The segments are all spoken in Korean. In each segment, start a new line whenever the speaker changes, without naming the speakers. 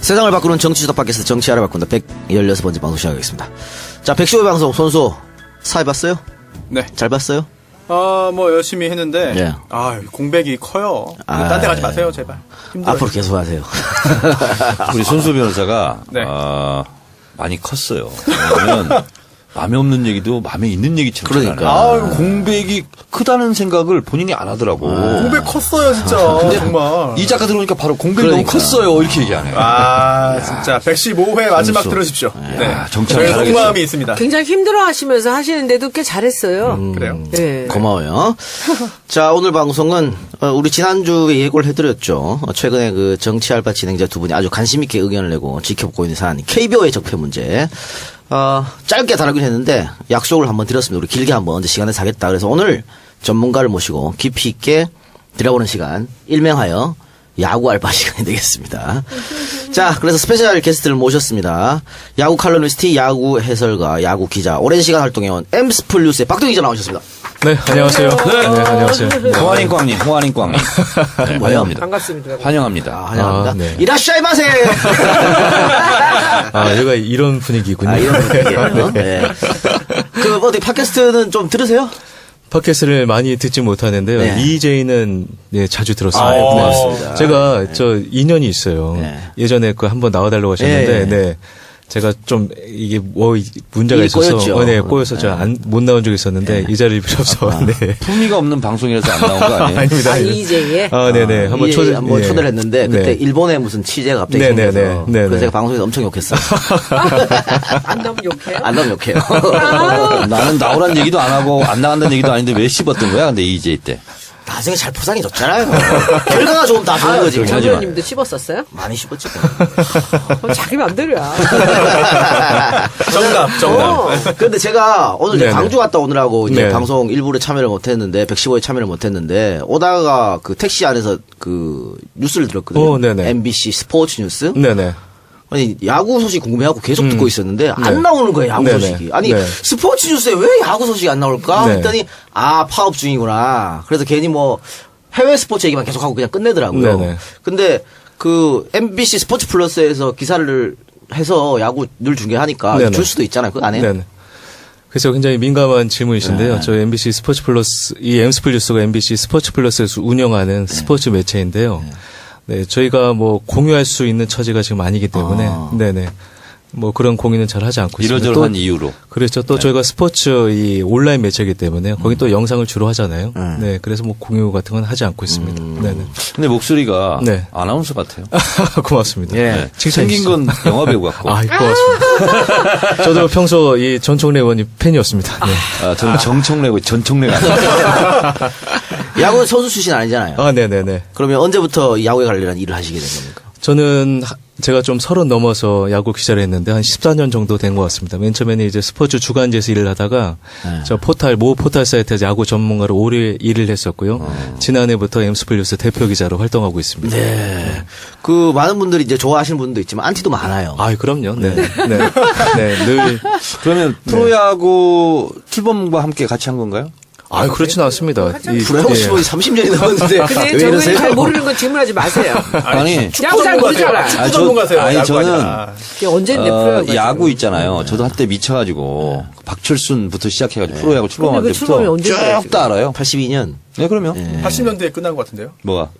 세상을 바꾸는 정치 수다 팟캐스트 정치하러 바꾼다 116번째 방송 시작하겠습니다. 자, 115회 방송 손수 사회 봤어요?
네.
잘 봤어요?
뭐 열심히 했는데
예.
공백이 커요. 딴 데 가지 마세요, 제발. 힘들어요.
앞으로 계속 하세요.
우리 손수 변호사가
네.
많이 컸어요. 왜냐면 마음에 없는 얘기도 마음에 있는 얘기처럼
그러니까.
공백이 크다는 생각을 본인이 안 하더라고.
공백 컸어요, 진짜. 정말.
이 작가 들어오니까 바로 공백이
그러니까.
너무 컸어요. 이렇게 얘기하네.
진짜 115회 마지막
선수.
들으십시오. 네.
정치하기
저희
잘하겠어.
속마음이 있습니다.
굉장히 힘들어 하시면서 하시는데도 꽤 잘했어요.
그래요?
네.
고마워요. 자, 오늘 방송은 우리 지난주에 예고를 해드렸죠. 최근에 그 정치 알바 진행자 두 분이 아주 관심 있게 의견을 내고 지켜보고 있는 사안 KBO의 적폐 문제. 짧게 다루긴 했는데 약속을 한번 드렸습니다. 우리 길게 한번 언제 시간을 사겠다. 그래서 오늘 전문가를 모시고 깊이 있게 들어보는 시간, 일명하여 야구 알바 시간이 되겠습니다. 자, 그래서 스페셜 게스트를 모셨습니다. 야구 칼럼니스트, 야구 해설가, 야구 기자, 오랜 시간 활동해온 엠스플 뉴스의 박동희 기자 나오셨습니다.
네, 안녕하세요. 네, 안녕하세요. 네.
홍한인꽝님, 홍한인꽝님. 네, 환영합니다.
반갑습니다.
환영합니다.
환영합니다.
네.
이라시아이 마세!
여기가 이런 분위기군요.
이런 분위기예요. 네. 어디 팟캐스트는 좀 들으세요?
팟캐스트를 많이 듣지 못하는데요.
네.
EJ는 네, 자주 들었습니다.
아유, 고맙습니다.
제가 인연이 있어요.
네.
예전에 한번 나와달라고 하셨는데,
네.
네. 제가 좀 이게 문제가
이게
있어서
꼬였죠.
네, 꼬여서 못 나온 적이 있었는데 이 자리를 빌어서 네.
품위가 없는 방송이라서 안 나온 거 아니에요?
아닙니다.
이제에
네네. 한번
한번
예.
초대를 했는데 그때
네.
일본에 무슨 취재가 갑자기
네, 네,
생겨서
네, 네,
그래서
네.
제가 방송에서 엄청 욕했어요.
안 나오면 욕해요?
안 나오면 욕해요.
나는 나오란 얘기도 안 하고 안 나간다는 얘기도 아닌데 왜 씹었던 거야? 근데 이제 때.
나중에 잘 포장해줬잖아요. 결과가 좋으면 다 좋은 거지.
정 의원님도 씹었었어요?
많이 씹었지.
자기 맘대로야.
정답.
근데 제가 오늘 이제
네네.
광주 갔다 오느라고 이제
네.
방송 일부를 참여를 못했는데 115에 참여를 못했는데 오다가 그 택시 안에서 그 뉴스를 들었거든요.
네네.
MBC 스포츠 뉴스.
네네.
아니 야구 소식 궁금해하고 계속 듣고 있었는데 안 나오는 거예요 야구
네네.
소식이. 아니
네.
스포츠 뉴스에 왜 야구 소식이 안 나올까
네.
했더니 파업 중이구나. 그래서 괜히 뭐 해외 스포츠 얘기만 계속하고 그냥 끝내더라고요.
네네.
근데 그 MBC 스포츠 플러스에서 기사를 해서 야구 늘 중계하니까
네네.
줄 수도 있잖아요. 그거 안 해요?
네네. 그래서 굉장히 민감한 질문이신데요.
네.
저 MBC 스포츠 플러스, 이 엠스플 뉴스가 MBC 스포츠 플러스에서 운영하는 스포츠 매체인데요. 네, 저희가 뭐 공유할 수 있는 처지가 지금 아니기 때문에, 네네. 뭐 그런 공유는 잘 하지 않고 있습니다.
이러저러한 이유로.
그렇죠. 또 저희가 스포츠 이 온라인 매체이기 때문에 거기 또 영상을 주로 하잖아요. 네, 그래서 뭐 공유 같은 건 하지 않고 있습니다. 네네.
근데 목소리가
네.
아나운서 같아요.
고맙습니다.
예.
생긴 건 영화배우 같고.
고맙습니다. 저도 평소 이 전총래 의원님 팬이었습니다. 네.
저는 정청래고 전청래가 아니에요.
야구 선수 출신 아니잖아요.
네네네.
그러면 언제부터 이 야구에 관련한 일을 하시게 된 겁니까?
저는 제가 좀 30 넘어서 야구 기자를 했는데 한 14년 정도 된 것 같습니다. 맨 처음에는 이제 스포츠 주간지에서 일을 하다가 저 모 포탈 사이트에서 야구 전문가로 오래 일을 했었고요. 지난해부터 엠스플 뉴스 대표 기자로 활동하고 있습니다.
네. 그 많은 분들이 이제 좋아하시는 분도 있지만 안티도 많아요.
그럼요. 네. 네, 늘.
그러면 프로야구 출범과 함께 같이 한 건가요?
그렇지는 않습니다.
프로야구 시범이 30년이 넘었는데
근데
왜
정 의원님
이러세요?
잘 모르는 건 질문하지 마세요.
아니,
야구 잘 모르잖아.
축구 전문가세요.
아니,
야구
저는
아니라.
그게 언젠데 프로야구.
야구 있잖아요. 저도 한때 미쳐가지고 박철순부터 시작해가지고 프로야구 출범할
근데 그 출범이
때부터
언제인데?
쭉 다 알아요.
82년.
네, 그럼요.
80년대에 끝난 것 같은데요.
뭐가?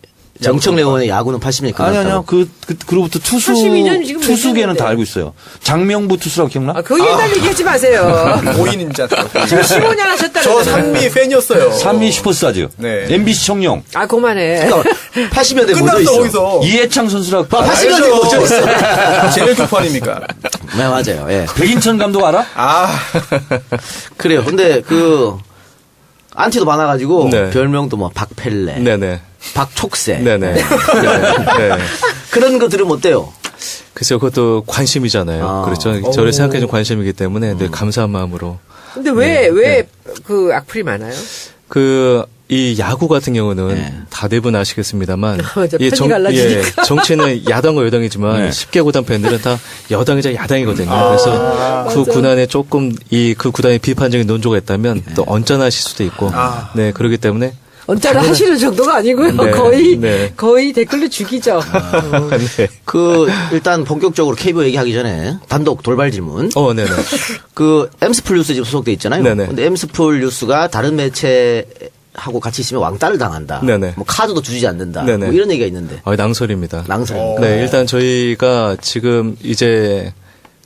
정청래 의원의 야구는 80년에 끝났다고.
아니요. 그로부터
82년 지금
투수계는
몇
다 알고 있어요. 장명부 투수라고 기억나?
그 옛날 얘기하지 마세요.
고인인자.
지금 15년 하셨다는
저 산미 팬이었어요.
산미 슈퍼스타즈.
네.
MBC 청룡.
그만해.
80년대 뭐죠
끝났어
있어?
거기서.
이해창 선수라고.
80년대 뭐죠 있어?
제일 교포 아닙니까?
네, 맞아요. 예.
백인천 감독 알아?
그래요. 근데 안티도 많아가지고
네.
별명도 뭐 박펠레,
네네.
박촉새.
네네. 네.
그런 거 들으면 어때요?
글쎄요, 그것도 관심이잖아요. 그렇죠. 저를 생각해준 관심이기 때문에 늘 감사한 마음으로.
근데 왜 그 악플이 많아요?
이 야구 같은 경우는 다대부분 아시겠습니다만
맞아, 편이 갈라지니까.
정치는 야당과 여당이지만 10개 구단 팬들은 다 여당이자 야당이거든요. 그래서 그 구단에 조금 그 구단에 비판적인 논조가 있다면 또 언짢아하실 수도 있고 네 그렇기 때문에
언짢아 하시는 정도가 아니고요.
네.
거의 댓글로 죽이죠.
네.
일단 본격적으로 KBO 얘기하기 전에 단독 돌발 질문.
네네.
엠스풀 뉴스 지금 소속돼 있잖아요.
네네.
근데 엠스풀 뉴스가 다른 매체하고 같이 있으면 왕따를 당한다.
네네.
뭐 카드도 주지 않는다.
네네.
뭐 이런 얘기가 있는데.
낭설입니다.
낭설입니까?
네, 일단 저희가 지금 이제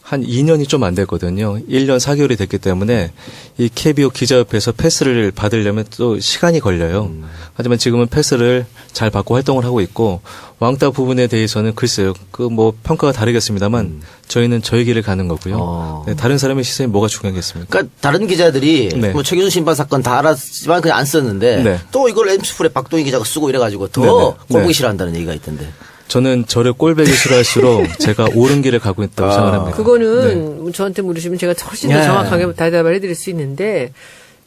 한 2년이 좀 안 됐거든요. 1년 4개월이 됐기 때문에 이 KBO 기자협회에서 패스를 받으려면 또 시간이 걸려요. 하지만 지금은 패스를 잘 받고 활동을 하고 있고 왕따 부분에 대해서는 글쎄요. 뭐 평가가 다르겠습니다만 저희는 저희 길을 가는 거고요. 네, 다른 사람의 시선이 뭐가 중요하겠습니까?
그러니까 다른 기자들이
네.
뭐 최규순 심판 사건 다 알았지만 그냥 안 썼는데
네.
또 이걸 엠스풀에 박동희 기자가 쓰고 이래가지고 더
네네.
꼴보기
네.
싫어한다는 얘기가 있던데.
저는 저를 꼴배기 싫어할수록 제가 옳은 길을 가고 있다고 생각합니다.
그거는 저한테 물으시면 제가 훨씬 더
네.
정확하게 대답을 해드릴 수 있는데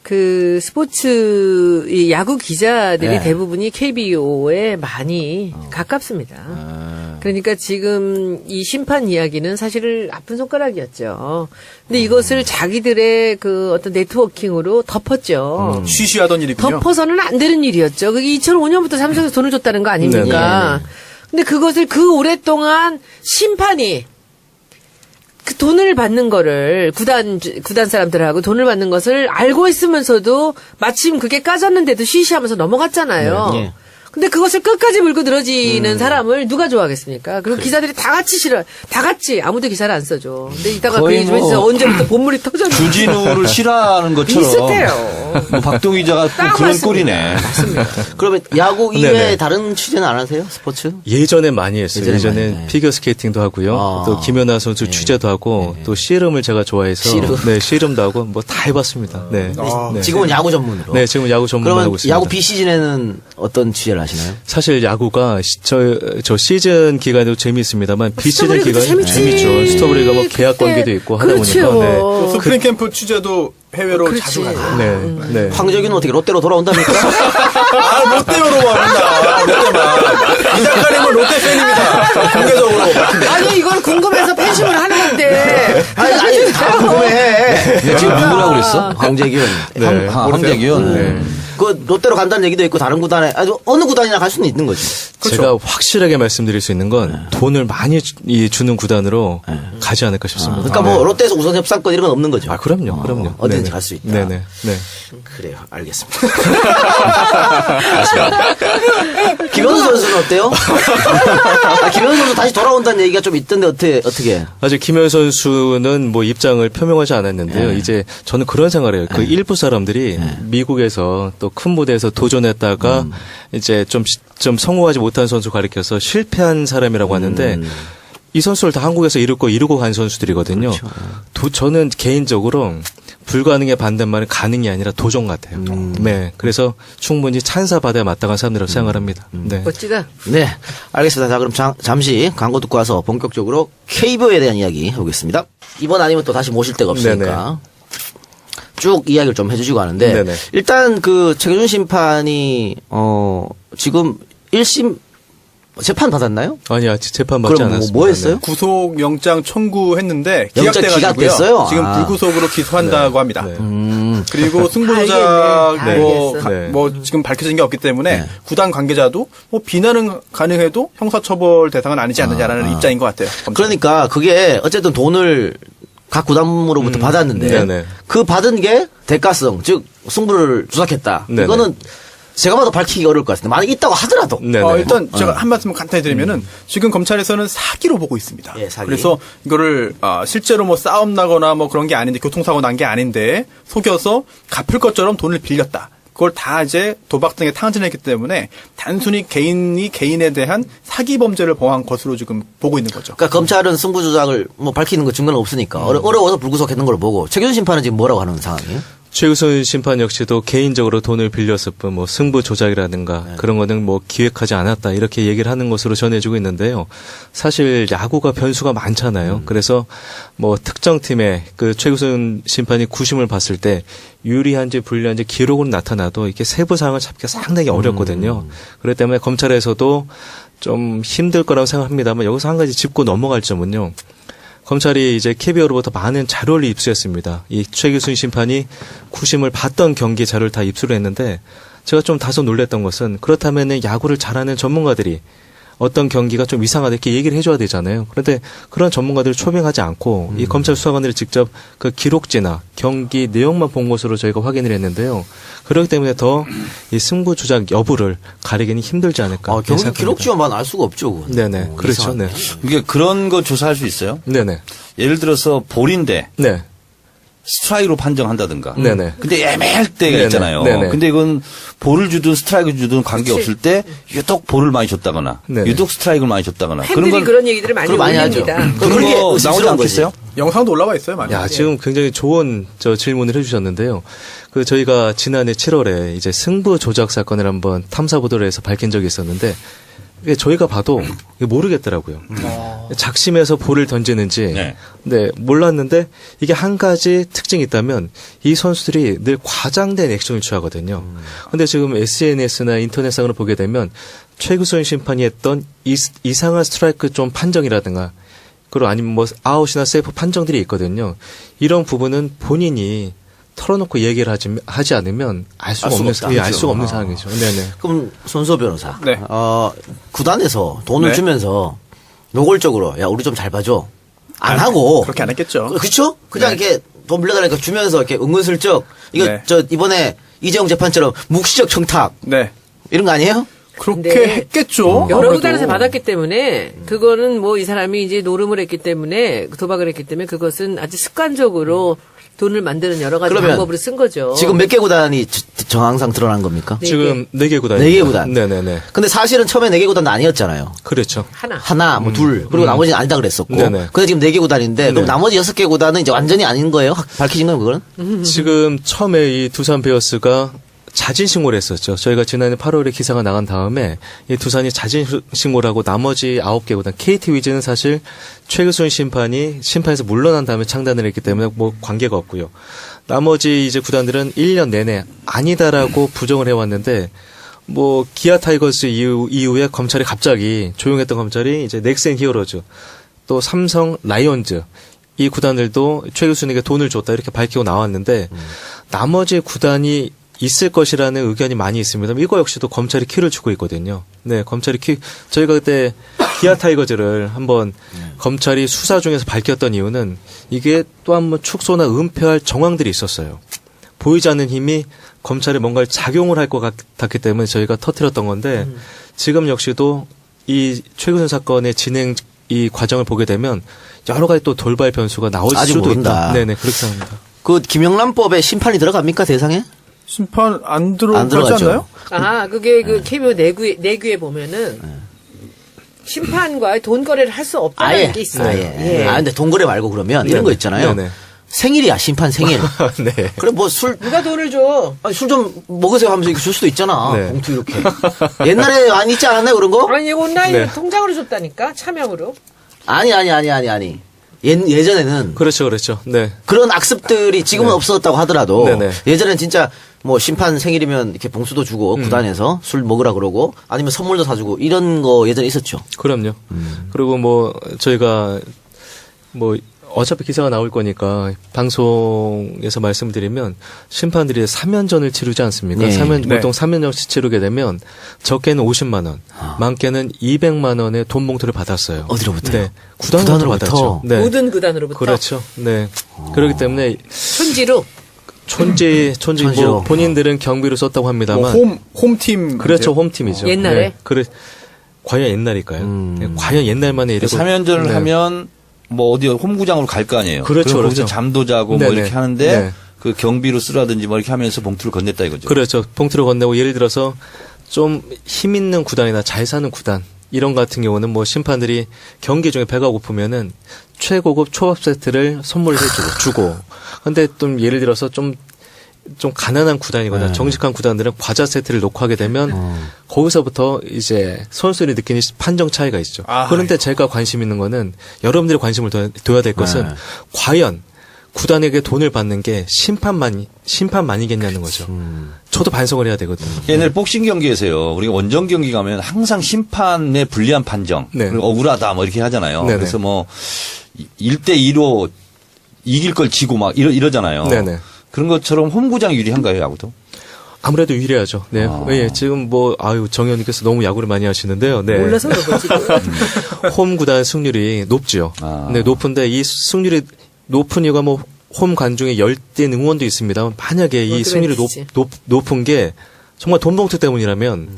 그 스포츠 이 야구 기자들이
네.
대부분이 KBO에 많이 가깝습니다. 그러니까 지금 이 심판 이야기는 사실 아픈 손가락이었죠. 근데 이것을 자기들의 그 어떤 네트워킹으로 덮었죠.
쉬쉬하던 일이군요.
덮어서는 안 되는 일이었죠. 그게 2005년부터 삼성에서 돈을 줬다는 거 아닙니까? 근데 그것을 그 오랫동안 심판이 그 돈을 받는 거를 구단 사람들하고 돈을 받는 것을 알고 있으면서도 마침 그게 까졌는데도 쉬쉬하면서 넘어갔잖아요.
네.
근데 그것을 끝까지 물고 늘어지는 사람을 누가 좋아하겠습니까? 그리고 기자들이 다 같이 아무도 기사를 안 써줘. 근데 이따가 그
거의
얘기 좀
뭐
해주세요. 언제부터 본물이 터졌는지.
주진우를 싫어하는 것처럼
비슷해요.
뭐 박동희 기자가 또
딱
그런
맞습니다.
꼴이네.
그러면 야구 이외에
네네.
다른 취재는 안 하세요? 스포츠?
예전에 많이 했어요.
예전에
예전에
많이, 네.
피겨 스케이팅도 하고요.
아.
또 김연아 선수 취재도 하고 또 씨름을 제가 좋아해서
씨름?
네, 씨름도 하고 뭐 다 해봤습니다. 네. 네.
지금은 야구 전문으로.
네, 지금 야구 전문만
그러면
하고 있습니다.
야구 비시즌에는 어떤 취재를 하시나요?
사실 야구가 저 시즌 기간에도 재미있습니다만 비시즌
스토브리그도
기간이
재밌지.
재밌죠. 스토브리가 뭐 계약
그때.
관계도 있고 하다
그렇죠.
보니까 네.
또 스프링 캠프 취재도 해외로
그렇지.
자주 가요.
네. 네.
황재균은 어떻게 롯데로 돌아온답니까?
아, 롯데로 와본다. 롯데만. 이 작가님은 롯데 팬입니다. 공개적으로.
아니 이걸 궁금해서 팬심을 하는 건데.
아니, 다 궁금해.
네, 지금 누구라고 그랬어?
황재균.
네.
황재균.
그 롯데로 간다는 얘기도 있고 다른 구단에 어느 구단이나 갈 수는 있는 거지.
제가 확실하게 말씀드릴 수 있는 건 돈을 많이 주는 구단으로 가지 않을까 싶습니다.
그러니까 뭐 롯데에서 우선 협상권 이런 건 없는 거죠.
아, 그럼요. 그럼요.
어디든지
네네.
갈 수 있다.
네네. 네.
그래요. 알겠습니다. 김현우 선수는 어때요? 김현우 선수 다시 돌아온다는 얘기가 좀 있던데 어떻게?
아직 김현 선수는 뭐 입장을 표명하지 않았는데요. 이제 저는 그런 생각을 해요. 그 일부 사람들이 미국에서 또 큰 무대에서 도전했다가 이제 좀 성공하지 못한 선수 가리켜서 실패한 사람이라고 하는데 이 선수를 다 한국에서 이루고 간 선수들이거든요. 저는 개인적으로 불가능의 반대말은 가능이 아니라 도전 같아요. 네. 그래서 충분히 찬사받아야 마땅한 사람이라고 생각을 합니다. 네.
멋지다.
네, 알겠습니다. 자, 그럼 잠시 광고 듣고 와서 본격적으로 KBO에 대한 이야기 해보겠습니다. 이번 아니면 또 다시 모실 데가 없으니까 쭉 이야기를 좀 해주시고 하는데
네네.
일단 그 최규준 심판이 지금 1심 재판 받았나요?
아니, 아직 재판 받지
그럼
않았습니다.
뭐 했어요?
구속 영장 청구했는데
영장
기각돼가지고요.
기각됐어요?
지금
아.
불구속으로 기소한다고 합니다.
네.
그리고 승부조작
알겠네. 알겠어.
네.
뭐 지금 밝혀진 게 없기 때문에 구단 관계자도 뭐 비난은 가능해도 형사처벌 대상은 아니지 않느냐라는 입장인 것 같아요. 검찰은.
그러니까 그게 어쨌든 돈을 각 구단으로부터 받았는데
네네.
그 받은 게 대가성 즉 승부를 조작했다.
네네.
이거는 제가 봐도 밝히기 어려울 것 같습니다. 만약 있다고 하더라도
네네.
일단 제가 한 말씀 간단히 드리면은 지금 검찰에서는 사기로 보고 있습니다.
예, 사기.
그래서 이거를 실제로 뭐 싸움 나거나 뭐 그런 게 아닌데 교통사고 난 게 아닌데 속여서 갚을 것처럼 돈을 빌렸다. 그걸 다 이제 도박 등에 탕진했기 때문에 단순히 개인이 개인에 대한 사기 범죄를 범한 것으로 지금 보고 있는 거죠.
그러니까 검찰은 승부 조작을 뭐 밝히는 거 증거는 없으니까 어려워서 불구속했는 걸 보고 최규준 심판은 지금 뭐라고 하는 상황이에요?
최우선 심판 역시도 개인적으로 돈을 빌렸을 뿐 뭐 승부 조작이라든가 그런 거는 뭐 기획하지 않았다 이렇게 얘기를 하는 것으로 전해지고 있는데요. 사실 야구가 변수가 많잖아요. 그래서 뭐 특정 팀의 그 최우선 심판이 구심을 봤을 때 유리한지 불리한지 기록으로 나타나도 이게 세부 사항을 잡기가 상당히 어렵거든요. 그렇기 때문에 검찰에서도 좀 힘들 거라고 생각합니다만 여기서 한 가지 짚고 넘어갈 점은요. 검찰이 이제 KBO로부터 많은 자료를 입수했습니다. 이 최규순 심판이 구심을 받던 경기 자료를 다 입수를 했는데 제가 좀 다소 놀랬던 것은 그렇다면은 야구를 잘하는 전문가들이 어떤 경기가 좀 이상하다 이렇게 얘기를 해줘야 되잖아요. 그런데 그런 전문가들을 초빙하지 않고 이 검찰 수사관들이 직접 그 기록지나 경기 내용만 본 것으로 저희가 확인을 했는데요. 그렇기 때문에 더 이 승부 조작 여부를 가리기는 힘들지 않을까.
경기
생각합니다.
기록지만 알 수가 없죠. 그건.
네네. 그렇죠.
이상하네.
네.
이게 그런 거 조사할 수 있어요?
네네.
예를 들어서 볼인데
네.
스트라이크로 판정한다든가.
네네.
근데 애매할 때가
네네.
있잖아요.
네네.
근데 이건 볼을 주든 스트라이크 주든 관계없을 때 유독 볼을 많이 줬다거나
네네.
유독 스트라이크를 많이 줬다거나
팬들이 그런 얘기들을 많이
그걸 많이 하죠.
올립니다.
그런
그게
거 나오지
의심스러운 거지.
않겠어요?
영상도 올라와 있어요, 많이.
야, 지금 굉장히 좋은 질문을 해주셨는데요. 그 저희가 지난해 7월에 이제 승부 조작 사건을 한번 탐사 보도를 해서 밝힌 적이 있었는데 이게 저희가 봐도 이게 모르겠더라고요. 작심해서 볼을 던지는지
네.
몰랐는데 이게 한 가지 특징이 있다면 이 선수들이 늘 과장된 액션을 취하거든요. 근데 지금 SNS나 인터넷상으로 보게 되면 최규선 심판이 했던 이상한 스트라이크 좀 판정이라든가 그리고 아니면 뭐 아웃이나 세이프 판정들이 있거든요. 이런 부분은 본인이 털어놓고 얘기를 하지 않으면 알 수가 없는 상황이죠. 네네.
그럼 손수호 변호사.
네.
구단에서 돈을
네.
주면서 노골적으로 야 우리 좀 잘 봐줘. 안 하고
그렇게 안 했겠죠.
그렇죠? 그냥
네.
이렇게 돈 빌려달라니까 주면서 이렇게 은근슬쩍 이거
네.
저 이번에 이재용 재판처럼 묵시적 청탁
네.
이런 거 아니에요?
그렇게
근데
했겠죠.
여러
아무래도.
구단에서 받았기 때문에 그거는 뭐 이 사람이 이제 노름을 했기 때문에 도박을 했기 때문에 그것은 아주 습관적으로 돈을 만드는 여러 가지
그러면
방법으로 쓴 거죠.
지금 몇 개 구단이 정황상 드러난 겁니까?
네
지금 4개 구단.
4개 구단.
네네네.
근데 사실은 처음에 4개 구단도 아니었잖아요.
그렇죠.
하나, 뭐 둘, 그리고 나머지는 아니다 그랬었고.
네네.
근데 지금 4개 구단인데, 그럼
네.
나머지 6개 구단은 이제 완전히 아닌 거예요? 밝혀진 거예요, 그거는?
지금 처음에 이 두산 베어스가 자진 신고를 했었죠. 저희가 지난해 8월에 기사가 나간 다음에 이 두산이 자진 신고를 하고 나머지 9개 구단 KT 위즈는 사실 최규순 심판이 심판에서 물러난 다음에 창단을 했기 때문에 뭐 관계가 없고요. 나머지 이제 구단들은 1년 내내 아니다라고 부정을 해왔는데 뭐 기아 타이거즈 이후에 검찰이 갑자기 조용했던 검찰이 이제 넥센 히어로즈 또 삼성 라이온즈 이 구단들도 최규순에게 돈을 줬다 이렇게 밝히고 나왔는데 나머지 구단이 있을 것이라는 의견이 많이 있습니다. 이거 역시도 검찰이 키를 주고 있거든요. 네, 검찰이 저희가 그때 기아 타이거즈를 한번 검찰이 수사 중에서 밝혔던 이유는 이게 또 한번 축소나 은폐할 정황들이 있었어요. 보이지 않는 힘이 검찰에 뭔가를 작용을 할 것 같았기 때문에 저희가 터뜨렸던 건데 지금 역시도 이 최규순 사건의 진행 이 과정을 보게 되면 여러 가지 또 돌발 변수가 나올
아직
수도
모른다.
있다. 네네, 그렇게 생각합니다.
그 김영란법에 심판이 들어갑니까, 대상에?
심판 안
안
들어가지
들어가죠.
않나요?
아, 그게 그 KBO 내규에 보면은 심판과 돈 거래를 할 수 없다는 게 있어요.
아예.
예.
근데 동거래 말고 그러면 이런 거 있잖아요.
네네.
생일이야, 심판 생일.
네.
그래, 뭐 술,
누가 돈을 줘?
술 좀 먹으세요 하면서 이렇게 줄 수도 있잖아.
네.
봉투 이렇게. 옛날에 안 있지 않았나요, 그런 거?
아니 온라인으로
네.
통장으로 줬다니까 차명으로.
아니. 예전에는
그렇죠. 네.
그런 악습들이 지금은
네.
없어졌다고 하더라도
네네.
예전엔 진짜 뭐 심판 생일이면 이렇게 봉수도 주고 구단에서 술 먹으라 그러고 아니면 선물도 사주고 이런 거 예전에 있었죠.
그럼요. 그리고 뭐 저희가 뭐 어차피 기사가 나올 거니까 방송에서 말씀드리면 심판들이 3연전을 치르지 않습니까?
네.
보통 3연전씩 치르게 되면 적게는 50만 원, 많게는 200만 원의 돈 봉투를 받았어요.
어디로부터요?
네. 구단으로부터
구단으로부터?
받았죠. 네.
모든 구단으로부터.
그렇죠. 네. 그렇기 때문에
촌지로.
촌지로.
뭐 본인들은 경비로 썼다고 합니다만
뭐 홈팀.
그렇죠. 홈팀이죠.
옛날에?
네. 그래 과연 옛날일까요? 네. 과연 옛날만에 이렇게
3연전을
네.
하면 뭐 어디 홈구장으로 갈 거 아니에요.
그렇죠,
그럼 거기서
그렇죠.
잠도 자고 뭐
네네.
이렇게 하는데
네.
그 경비로 쓰라든지 뭐 이렇게 하면서 봉투를 건넸다 이거죠.
그렇죠. 봉투를 건네고 예를 들어서 좀 힘 있는 구단이나 잘 사는 구단 이런 거 같은 경우는 뭐 심판들이 경기 중에 배가 고프면은 최고급 초밥 세트를 선물을 주고 근데 좀 예를 들어서 좀 가난한 구단이거나 정직한 구단들은 과자 세트를 놓고 하게 되면 거기서부터 이제 선수들이 느끼는 판정 차이가 있죠. 그런데 제가 관심 있는 거는 여러분들이 관심을 둬야 될 것은 과연 구단에게 돈을 받는 게 심판만이겠냐는 거죠. 저도 반성을 해야 되거든요.
옛날 복싱 경기에서요. 우리가 원정 경기 가면 항상 심판의 불리한 판정,
네.
그리고 억울하다 뭐 이렇게 하잖아요.
네네.
그래서 뭐 1대2로 이길 걸 지고 막 이러잖아요.
네네.
그런 것처럼 홈구장 유리한가요, 야구도?
아무래도 유리하죠. 네. 예, 지금 정현님께서 너무 야구를 많이 하시는데요. 네.
몰라서 그런 거지.
홈 구단 승률이 높죠. 네, 높은데 이 승률이 높은 이유가 홈 관중의 열띤 응원도 있습니다. 만약에 이 승률이 높은 게 정말 돈봉투 때문이라면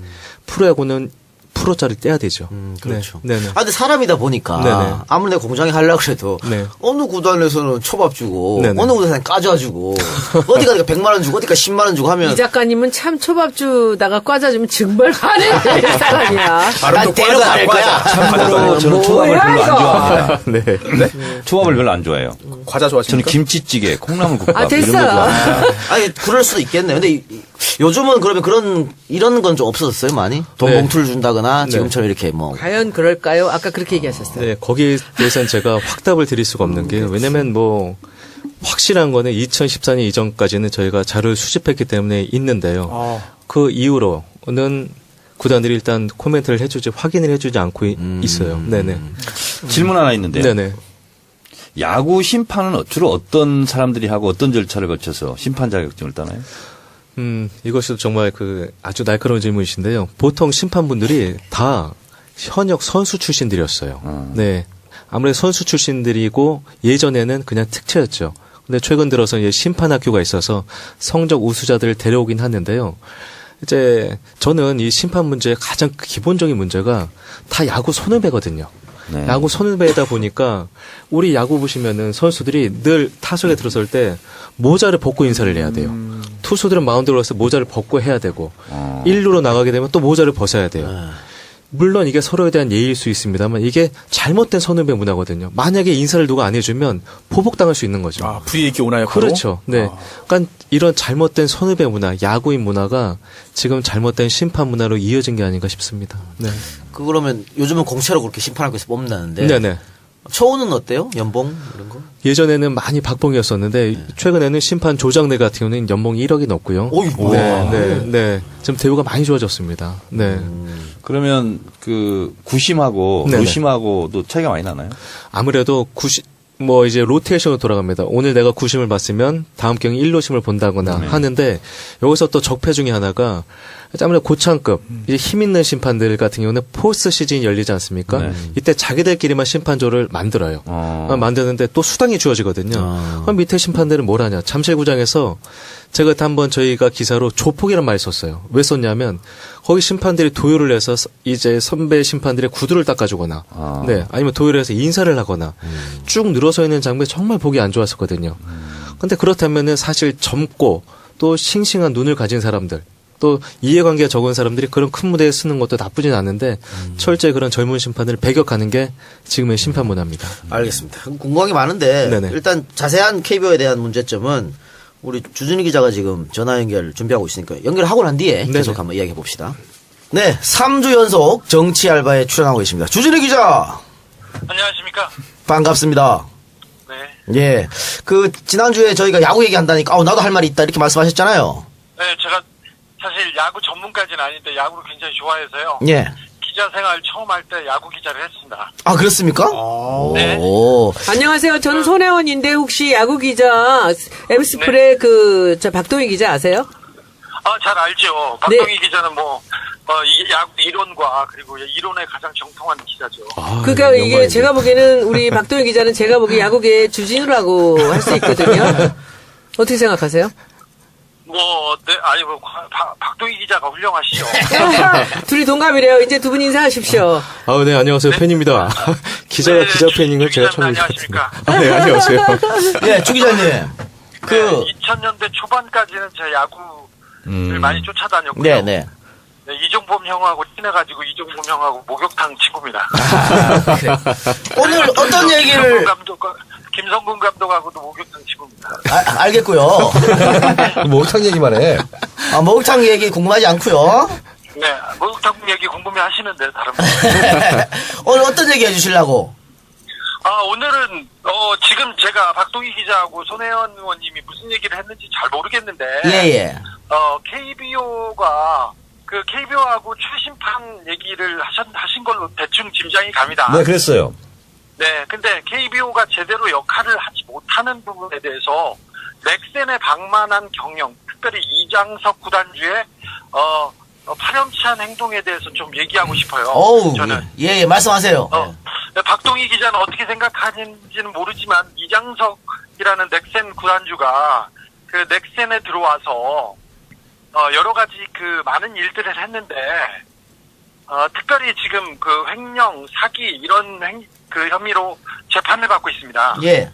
프로야구는 프로짜리 떼야 되죠.
그렇죠.
네. 네네.
근데 사람이다 보니까
네네.
아무리 내가 공장에 하려고 해도
네.
어느 구단에서는 초밥 주고
네네.
어느 구단에서는 까줘 주고 어디가 100만 원 주고 어디가 10만 원 주고 하면
이 작가님은 참 초밥 주다가 과자 주면 정말 화내는 사람이야.
난 데려갈 거야.
참고로 저는 초밥을
뭐야,
별로 안
이거?
좋아합니다.
네.
초밥을 별로 안 좋아해요.
과자
저는
좋아하십니까?
김치찌개, 콩나물국밥 이런 거
됐어요.
좋아해요.
아니 그럴 수도 있겠네. 근데 요즘은 그러면 이런 건 좀 없어졌어요 많이? 돈
네.
봉투를 준다거나
네.
지금처럼 이렇게
과연 그럴까요? 아까 그렇게 얘기하셨어요.
네, 거기에 대해서는 제가 확답을 드릴 수가 없는 게 왜냐면 확실한 거는 2014년 이전까지는 저희가 자료를 수집했기 때문에 있는데요. 그 이후로는 구단들이 일단 코멘트를 확인을 해주지 않고 있어요. 네네.
질문 하나 있는데요.
네네.
야구 심판은 주로 어떤 사람들이 하고 어떤 절차를 거쳐서 심판 자격증을 따나요?
이것이 정말 아주 날카로운 질문이신데요. 보통 심판분들이 다 현역 선수 출신들이었어요. 네. 아무래도 선수 출신들이고 예전에는 그냥 특채였죠. 근데 최근 들어서 이제 심판 학교가 있어서 성적 우수자들을 데려오긴 하는데요. 이제 저는 이 심판 문제의 가장 기본적인 문제가 다 야구 손해배거든요.
네.
야구 손해배다 보니까 우리 야구 보시면은 선수들이 늘 타석에 들어설 때 모자를 벗고 인사를 해야 돼요. 투수들은 마운드로 가서 모자를 벗고 해야 되고 1루로 나가게 되면 또 모자를 벗어야 돼요. 물론 이게 서로에 대한 예의일 수 있습니다만 이게 잘못된 선후배 문화거든요. 만약에 인사를 누가 안 해주면 보복당할 수 있는 거죠.
불이익이 오나요? 바로?
그렇죠. 네. 그러니까 이런 잘못된 선후배 문화, 야구인 문화가 지금 잘못된 심판 문화로 이어진 게 아닌가 싶습니다. 네.
그러면 요즘은 공채로 그렇게 심판학교에서 뽑는다는데
네네.
초우는 어때요? 연봉 이런 거?
예전에는 많이 박봉이었었는데 최근에는 심판 조장대 같은 경우는 연봉이 1억이 넘고요.
어이구.
네. 지금 대우가 많이 좋아졌습니다. 네.
그러면 구심하고
네네.
노심하고도 차이가 많이 나나요?
아무래도 이제 로테이션으로 돌아갑니다. 오늘 내가 구심을 봤으면 다음 경기 1로심을 본다거나 하는데 여기서 또 적폐 중에 하나가 아무래도 고창급 이제 힘 있는 심판들 같은 경우는 포스트 시즌이 열리지 않습니까?
네.
이때 자기들끼리만 심판조를 만들어요. 만드는데 또 수당이 주어지거든요. 그럼 밑에 심판들은 뭘 하냐? 잠실구장에서 제가 한번 저희가 기사로 조폭이란 말을 썼어요. 왜 썼냐면 거기 심판들이 도요를 해서 이제 선배 심판들의 구두를 닦아주거나 네, 아니면 도요를 해서 인사를 하거나 쭉 늘어서 있는 장면이 정말 보기 안 좋았었거든요. 근데 그렇다면은 사실 젊고 또 싱싱한 눈을 가진 사람들 또 이해관계가 적은 사람들이 그런 큰 무대에 쓰는 것도 나쁘진 않은데 철저히 그런 젊은 심판을 배격하는 게 지금의 심판 문화입니다.
알겠습니다. 궁금한 게 많은데
네네.
일단 자세한 KBO에 대한 문제점은 우리 주준희 기자가 지금 전화 연결 준비하고 있으니까 연결하고 난 뒤에
네네.
계속 한번 이야기해 봅시다. 네, 3주 연속 정치 알바에 출연하고 계십니다. 주준희 기자.
안녕하십니까?
반갑습니다.
네.
예. 지난주에 저희가 야구 얘기한다니까 나도 할 말이 있다 이렇게 말씀하셨잖아요.
네, 제가 사실 야구 전문까지는 아닌데 야구를 굉장히 좋아해서요.
예.
기자 생활 처음 할 때 야구 기자를 했습니다.
아, 그렇습니까?
네.
오.
안녕하세요. 저는 손혜원인데 혹시 야구 기자 엠스플의 박동희 기자 아세요?
잘 알죠. 박동희 기자는 이게 야구 이론과 그리고 이론에 가장 정통한 기자죠.
그러니까 이게 제가 보기에는 우리 박동희 기자는 제가 보기에 야구계의 주진우라고 할 수 있거든요. 어떻게 생각하세요?
네, 박동희 기자가 훌륭하시죠.
둘이 동갑이래요. 이제 두 분 인사하십시오.
네, 안녕하세요. 팬입니다. 기자가
네,
기자 팬인 걸 제가 처음
안녕하십니까?
네, 안녕하세요.
예, 주 기자님.
2000년대 초반까지는 제 야구를 많이 쫓아다녔고요.
네.
네, 이종범 형하고 친해가지고 이종범 형하고 목욕탕 친구입니다.
오늘 어떤 얘기를
김성근 감독하고도 목욕탕 친구입니다.
알겠고요.
목욕탕 얘기만 해.
목욕탕 얘기 궁금하지 않고요.
네, 목욕탕 얘기 궁금해 하시는데 다른 분.
오늘 어떤 얘기 해주시려고?
오늘은 지금 제가 박동희 기자하고 손혜원 의원님이 무슨 얘기를 했는지 잘 모르겠는데.
예.
KBO가 KBO하고 최심판 얘기를 하신 걸로 대충 짐작이 갑니다.
네, 그랬어요.
네, 근데 KBO가 제대로 역할을 하지 못하는 부분에 대해서 넥센에 방만한 경영, 특별히 이장석 구단주의 파렴치한 행동에 대해서 좀 얘기하고 싶어요.
어우,
저는
예, 말씀하세요.
박동희 기자는 어떻게 생각하는지는 모르지만 이장석이라는 넥센 구단주가 그 넥센에 들어와서 여러 가지 그 많은 일들을 했는데 특별히 지금 그 횡령, 사기 이런 그 혐의로 재판을 받고 있습니다.
예.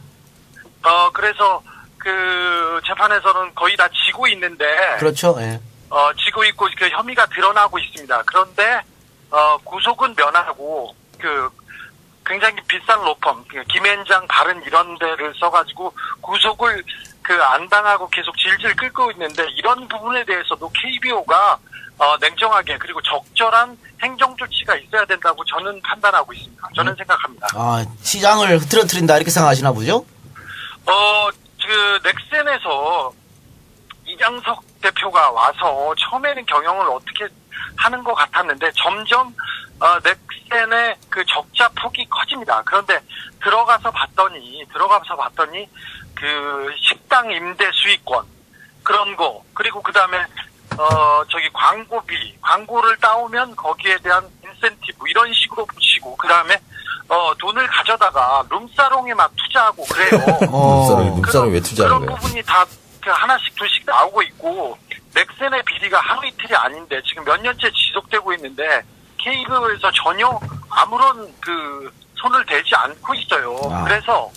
그래서 그 재판에서는 거의 다 지고 있는데
그렇죠. 예.
지고 있고 그 혐의가 드러나고 있습니다. 그런데 구속은 면하고 그 굉장히 비싼 로펌, 김앤장 발은 이런 데를 써가지고 구속을 그 안 당하고 계속 질질 끌고 있는데 이런 부분에 대해서도 KBO가 냉정하게 그리고 적절한 행정 조치가 있어야 된다고 저는 판단하고 있습니다. 저는 생각합니다.
아, 시장을 흐트러뜨린다 이렇게 생각하시나 보죠?
그 넥센에서 이장석 대표가 와서 처음에는 경영을 어떻게 하는 것 같았는데 점점 넥센의 그 적자 폭이 커집니다. 그런데 들어가서 봤더니 그 식당 임대 수익권 그런 거 그리고 그 다음에 광고를 따오면 거기에 대한 인센티브 이런 식으로 붙이고 그 다음에 돈을 가져다가 룸사롱에 막 투자하고 그래요.
룸사롱 왜 투자하는
그런
거야?
부분이 다 그 하나씩 둘씩 나오고 있고 넥센의 비리가 하루 이틀이 아닌데 지금 몇 년째 지속되고 있는데 KBO에서 전혀 아무런 그 손을 대지 않고 있어요. 그래서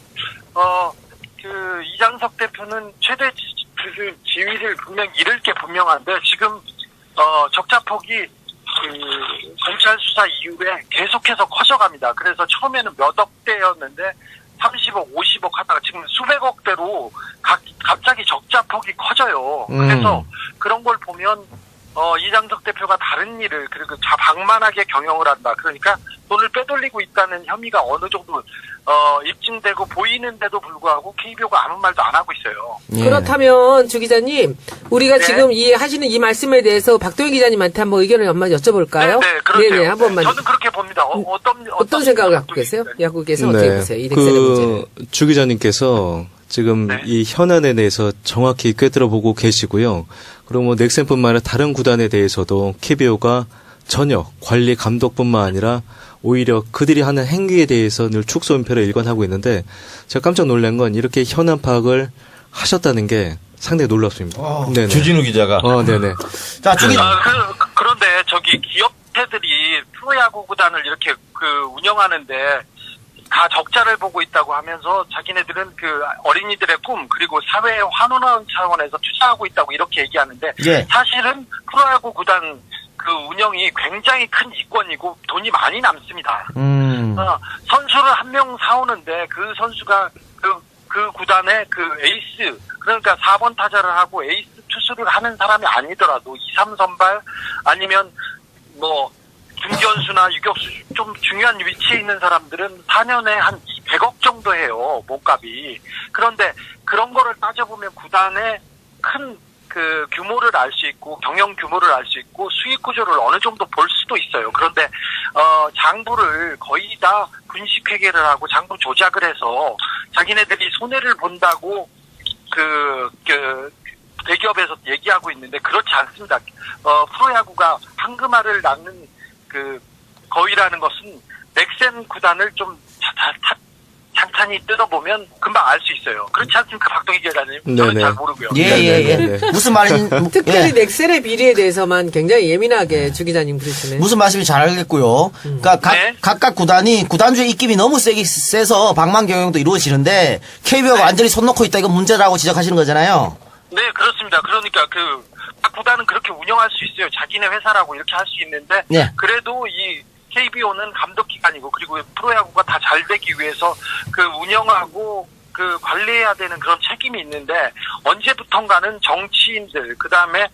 그 이장석 대표는 최대 지위를 분명 잃을 게 분명한데 지금 적자 폭이 그 검찰 수사 이후에 계속해서 커져갑니다. 그래서 처음에는 몇 억대였는데 30억, 50억 하다가 지금 수백억대로 갑자기 적자 폭이 커져요. 그래서 그런 걸 보면 이장석 대표가 다른 일을 그리고 방만하게 경영을 한다. 그러니까 돈을 빼돌리고 있다는 혐의가 어느 정도 입증되고 보이는데도 불구하고 KBO가 아무 말도 안 하고 있어요.
예.
그렇다면 주 기자님, 우리가
네.
지금 하시는 이 말씀에 대해서 박동희 기자님한테 한번 의견을 한번 여쭤볼까요?
네, 그렇죠.
네네, 한 번만.
저는 그렇게 봅니다.
어떤 생각을 갖고 계세요? 야구께서 어떻게 보세요? 이 넥센의 문제를.
주 기자님께서 지금
네.
이 현안에 대해서 정확히 꿰뚫어보고 계시고요. 그리고 뭐 넥센뿐만 아니라 다른 구단에 대해서도 KBO가 전혀 관리 감독뿐만 아니라 오히려 그들이 하는 행위에 대해서 늘 축소연패를 일관하고 있는데 제가 깜짝 놀란 건 이렇게 현안 파악을 하셨다는 게 상당히 놀랍습니다. 네네.
주진우 기자가.
네네.
자, 주기
그런데 저기 기업체들이 프로야구 구단을 이렇게 그 운영하는데 다 적자를 보고 있다고 하면서 자기네들은 그 어린이들의 꿈 그리고 사회에 환원하는 차원에서 투자하고 있다고 이렇게 얘기하는데
예.
사실은 프로야구 구단 그 운영이 굉장히 큰 이권이고 돈이 많이 남습니다. 선수를 한 명 사오는데 그 선수가 그 구단의 그 에이스 그러니까 4번 타자를 하고 에이스 투수를 하는 사람이 아니더라도 2, 3선발 아니면 뭐 중견수나 유격수 좀 중요한 위치에 있는 사람들은 4년에 한 100억 정도 해요, 몸값이. 그런데 그런 거를 따져보면 구단의 큰 그 규모를 알 수 있고 경영 규모를 알 수 있고 수익 구조를 어느 정도 볼 수도 있어요. 그런데 장부를 거의 다 분식회계를 하고 장부 조작을 해서 자기네들이 손해를 본다고 그 대기업에서 얘기하고 있는데 그렇지 않습니다. 프로야구가 황금알을 낳는 그 거위라는 것은 넥센 구단을 좀 찬찬히 뜯어보면 금방 알 수 있어요. 그렇지 않습니까, 박동희 기자님? 저는
네네.
잘 모르고요.
예. 무슨 말인지
특별히
예.
넥센의 비리에 대해서만 굉장히 예민하게 주 기자님 그러시네.
무슨 말씀인지 잘 알겠고요. 그러니까
네.
각각 구단이 구단주의 입김이 너무 세서 방만 경영도 이루어지는데 KBO가 완전히 손 놓고 있다 이건 문제라고 지적하시는 거잖아요.
네, 그렇습니다. 그러니까 각 구단은 그렇게 운영할 수 있어요. 자기네 회사라고 이렇게 할 수 있는데
네.
그래도 이 KBO는 감독기관이고 그리고 프로야구가 다 잘 되기 위해서 그 운영하고 그 관리해야 되는 그런 책임이 있는데 언제부턴가는 정치인들 그다음에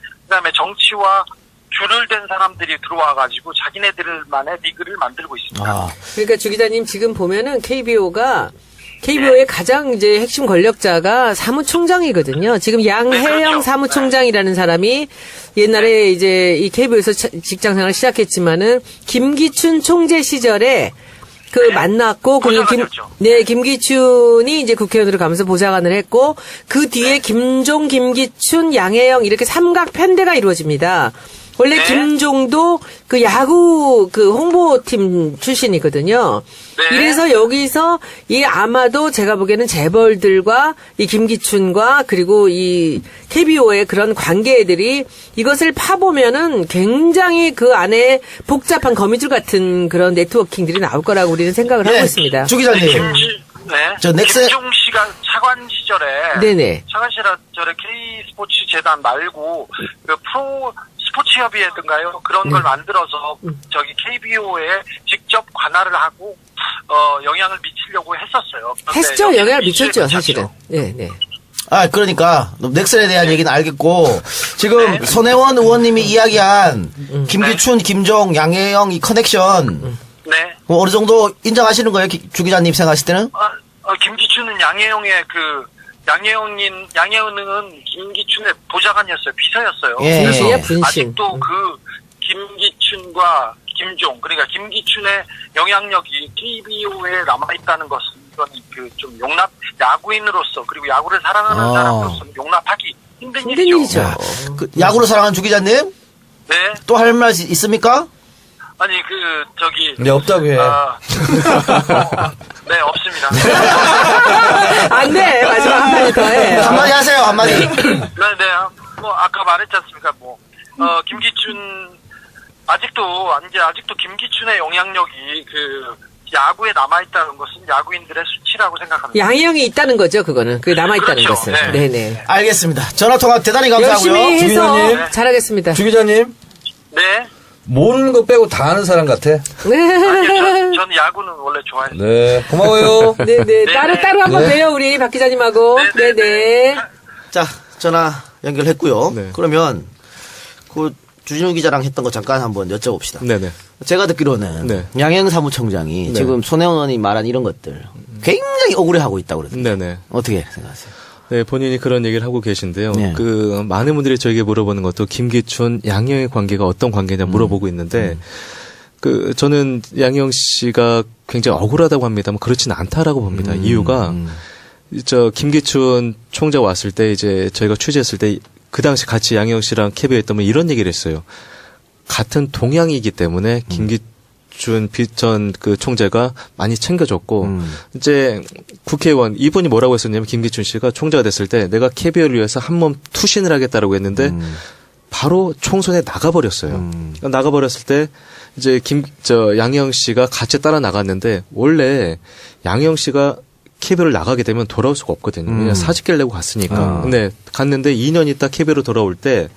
정치와 줄을 댄 사람들이 들어와가지고 자기네들만의 리그를 만들고 있습니다.
그러니까 주 기자님 지금 보면은 KBO의 가장 이제 핵심 권력자가 사무총장이거든요. 지금 양혜영
그렇죠.
사무총장이라는 사람이 옛날에 이제 이 KBO에서 직장 생활을 시작했지만은 김기춘 총재 시절에 만났고, 그리고
보좌관이었죠.
김기춘이 이제 국회의원으로 가면서 보좌관을 했고, 그 뒤에 김종, 김기춘, 양혜영 이렇게 삼각 편대가 이루어집니다. 원래
네.
김종도 그 야구 그 홍보팀 출신이거든요.
네.
이래서 여기서 이 아마도 제가 보기에는 재벌들과 이 김기춘과 그리고 이 KBO의 그런 관계들이 이것을 파보면은 굉장히 그 안에 복잡한 거미줄 같은 그런 네트워킹들이 나올 거라고 우리는 생각을 하고 있습니다.
주 기자님.
저
넥슨-
김종 씨가 차관 시절에
네네.
차관 시절에 K 스포츠 재단 말고 그 프로 스포츠 협의회든가요 그런 걸 만들어서 저기 KBO에 직접 관할을 하고 영향을 미치려고 했었어요. 그런데
했죠.
여기는
영향을
미치지
미쳤죠,
못했죠.
사실은. 네.
그러니까 넥슨에 대한 얘기는 알겠고 지금
네.
손혜원 의원님이 이야기한 김기춘, 김종, 양혜영 이 커넥션
네.
뭐 어느 정도 인정하시는 거예요, 주 기자님 생각하실 때는?
김기춘은 양혜영의 양혜영은 김기춘의 보좌관이었어요. 비서였어요.
예.
그래서
분신이야, 분신.
아직도 그 김기춘과 김종, 그러니까 김기춘의 영향력이 KBO에 남아있다는 것은 이건 좀 야구인으로서 그리고 야구를 사랑하는 사람으로서 용납하기 힘든 일이죠.
그 야구를 사랑하는 주 기자님?
네.
또 할 말 있습니까?
아니,
네, 없다고 해.
네, 없습니다.
안 돼. 마지막 한마디 더 해.
한마디 하세요, 한마디.
네. 아까 말했지 않습니까? 김기춘, 아직도 김기춘의 영향력이 야구에 남아있다는 것은 야구인들의 수치라고 생각합니다.
양혜영이 있다는 거죠, 그거는. 그게 남아있다는
그렇죠.
것은.
네.
네네.
알겠습니다. 전화통화 대단히 감사하고요.
열심히 해서
주기자님.
잘하겠습니다.
주 기자님,
네.
모르는 거 빼고 다 아는 사람 같아.
아니요, 저는 야구는 원래 좋아해요.
네, 고마워요.
네네. 따로 한번
네.
봬요, 우리 박 기자님하고. 네네.
자, 전화 연결했고요.
네.
그러면 그 주진우 기자랑 했던 거 잠깐 한번 여쭤봅시다.
네네.
제가 듣기로는
네.
양혜영 사무총장이
네.
지금 손혜원 의원이 말한 이런 것들 굉장히 억울해하고 있다고 그러던데
네네.
어떻게 생각하세요?
네, 본인이 그런 얘기를 하고 계신데요.
네.
많은 분들이 저에게 물어보는 것도 김기춘, 양혜영의 관계가 어떤 관계냐 물어보고 있는데, 저는 양혜영 씨가 굉장히 억울하다고 합니다만 그렇지는 않다라고 봅니다. 이유가, 김기춘 총재 왔을 때 이제 저희가 취재했을 때 그 당시 같이 양혜영 씨랑 KBO에 있다면 이런 얘기를 했어요. 같은 동양이기 때문에 김기춘 전 총재가 많이 챙겨줬고 이제 국회의원 이분이 뭐라고 했었냐면 김기춘 씨가 총재가 됐을 때 내가 KBO를 위해서 한 몸 투신을 하겠다라고 했는데 바로 총선에 나가버렸어요. 나가버렸을 때 이제 양혜영 씨가 같이 따라 나갔는데 원래 양혜영 씨가 KBO를 나가게 되면 돌아올 수가 없거든요. 왜냐면 사직계를 내고 갔으니까. 근데 갔는데 2년 있다 KBO로 돌아올 때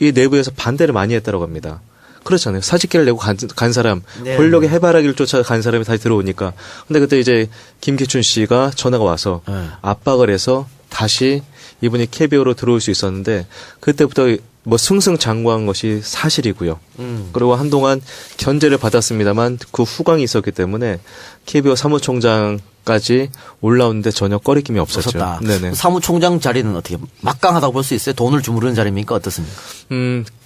이 내부에서 반대를 많이 했다고 합니다. 그렇잖아요. 사직계를 내고 간 사람,
네.
권력의 해바라기를 쫓아 간 사람이 다시 들어오니까. 근데 그때 이제 김기춘 씨가 전화가 와서 압박을 해서 다시 이분이 KBO로 들어올 수 있었는데 그때부터 승승장구한 것이 사실이고요. 그리고 한동안 견제를 받았습니다만 그 후광이 있었기 때문에 KBO 사무총장까지 올라오는데 전혀 꺼리낌이 없었죠.
없었다.
네네.
사무총장 자리는 어떻게 막강하다고 볼 수 있어요? 돈을 주무르는 자리입니까? 어떻습니까?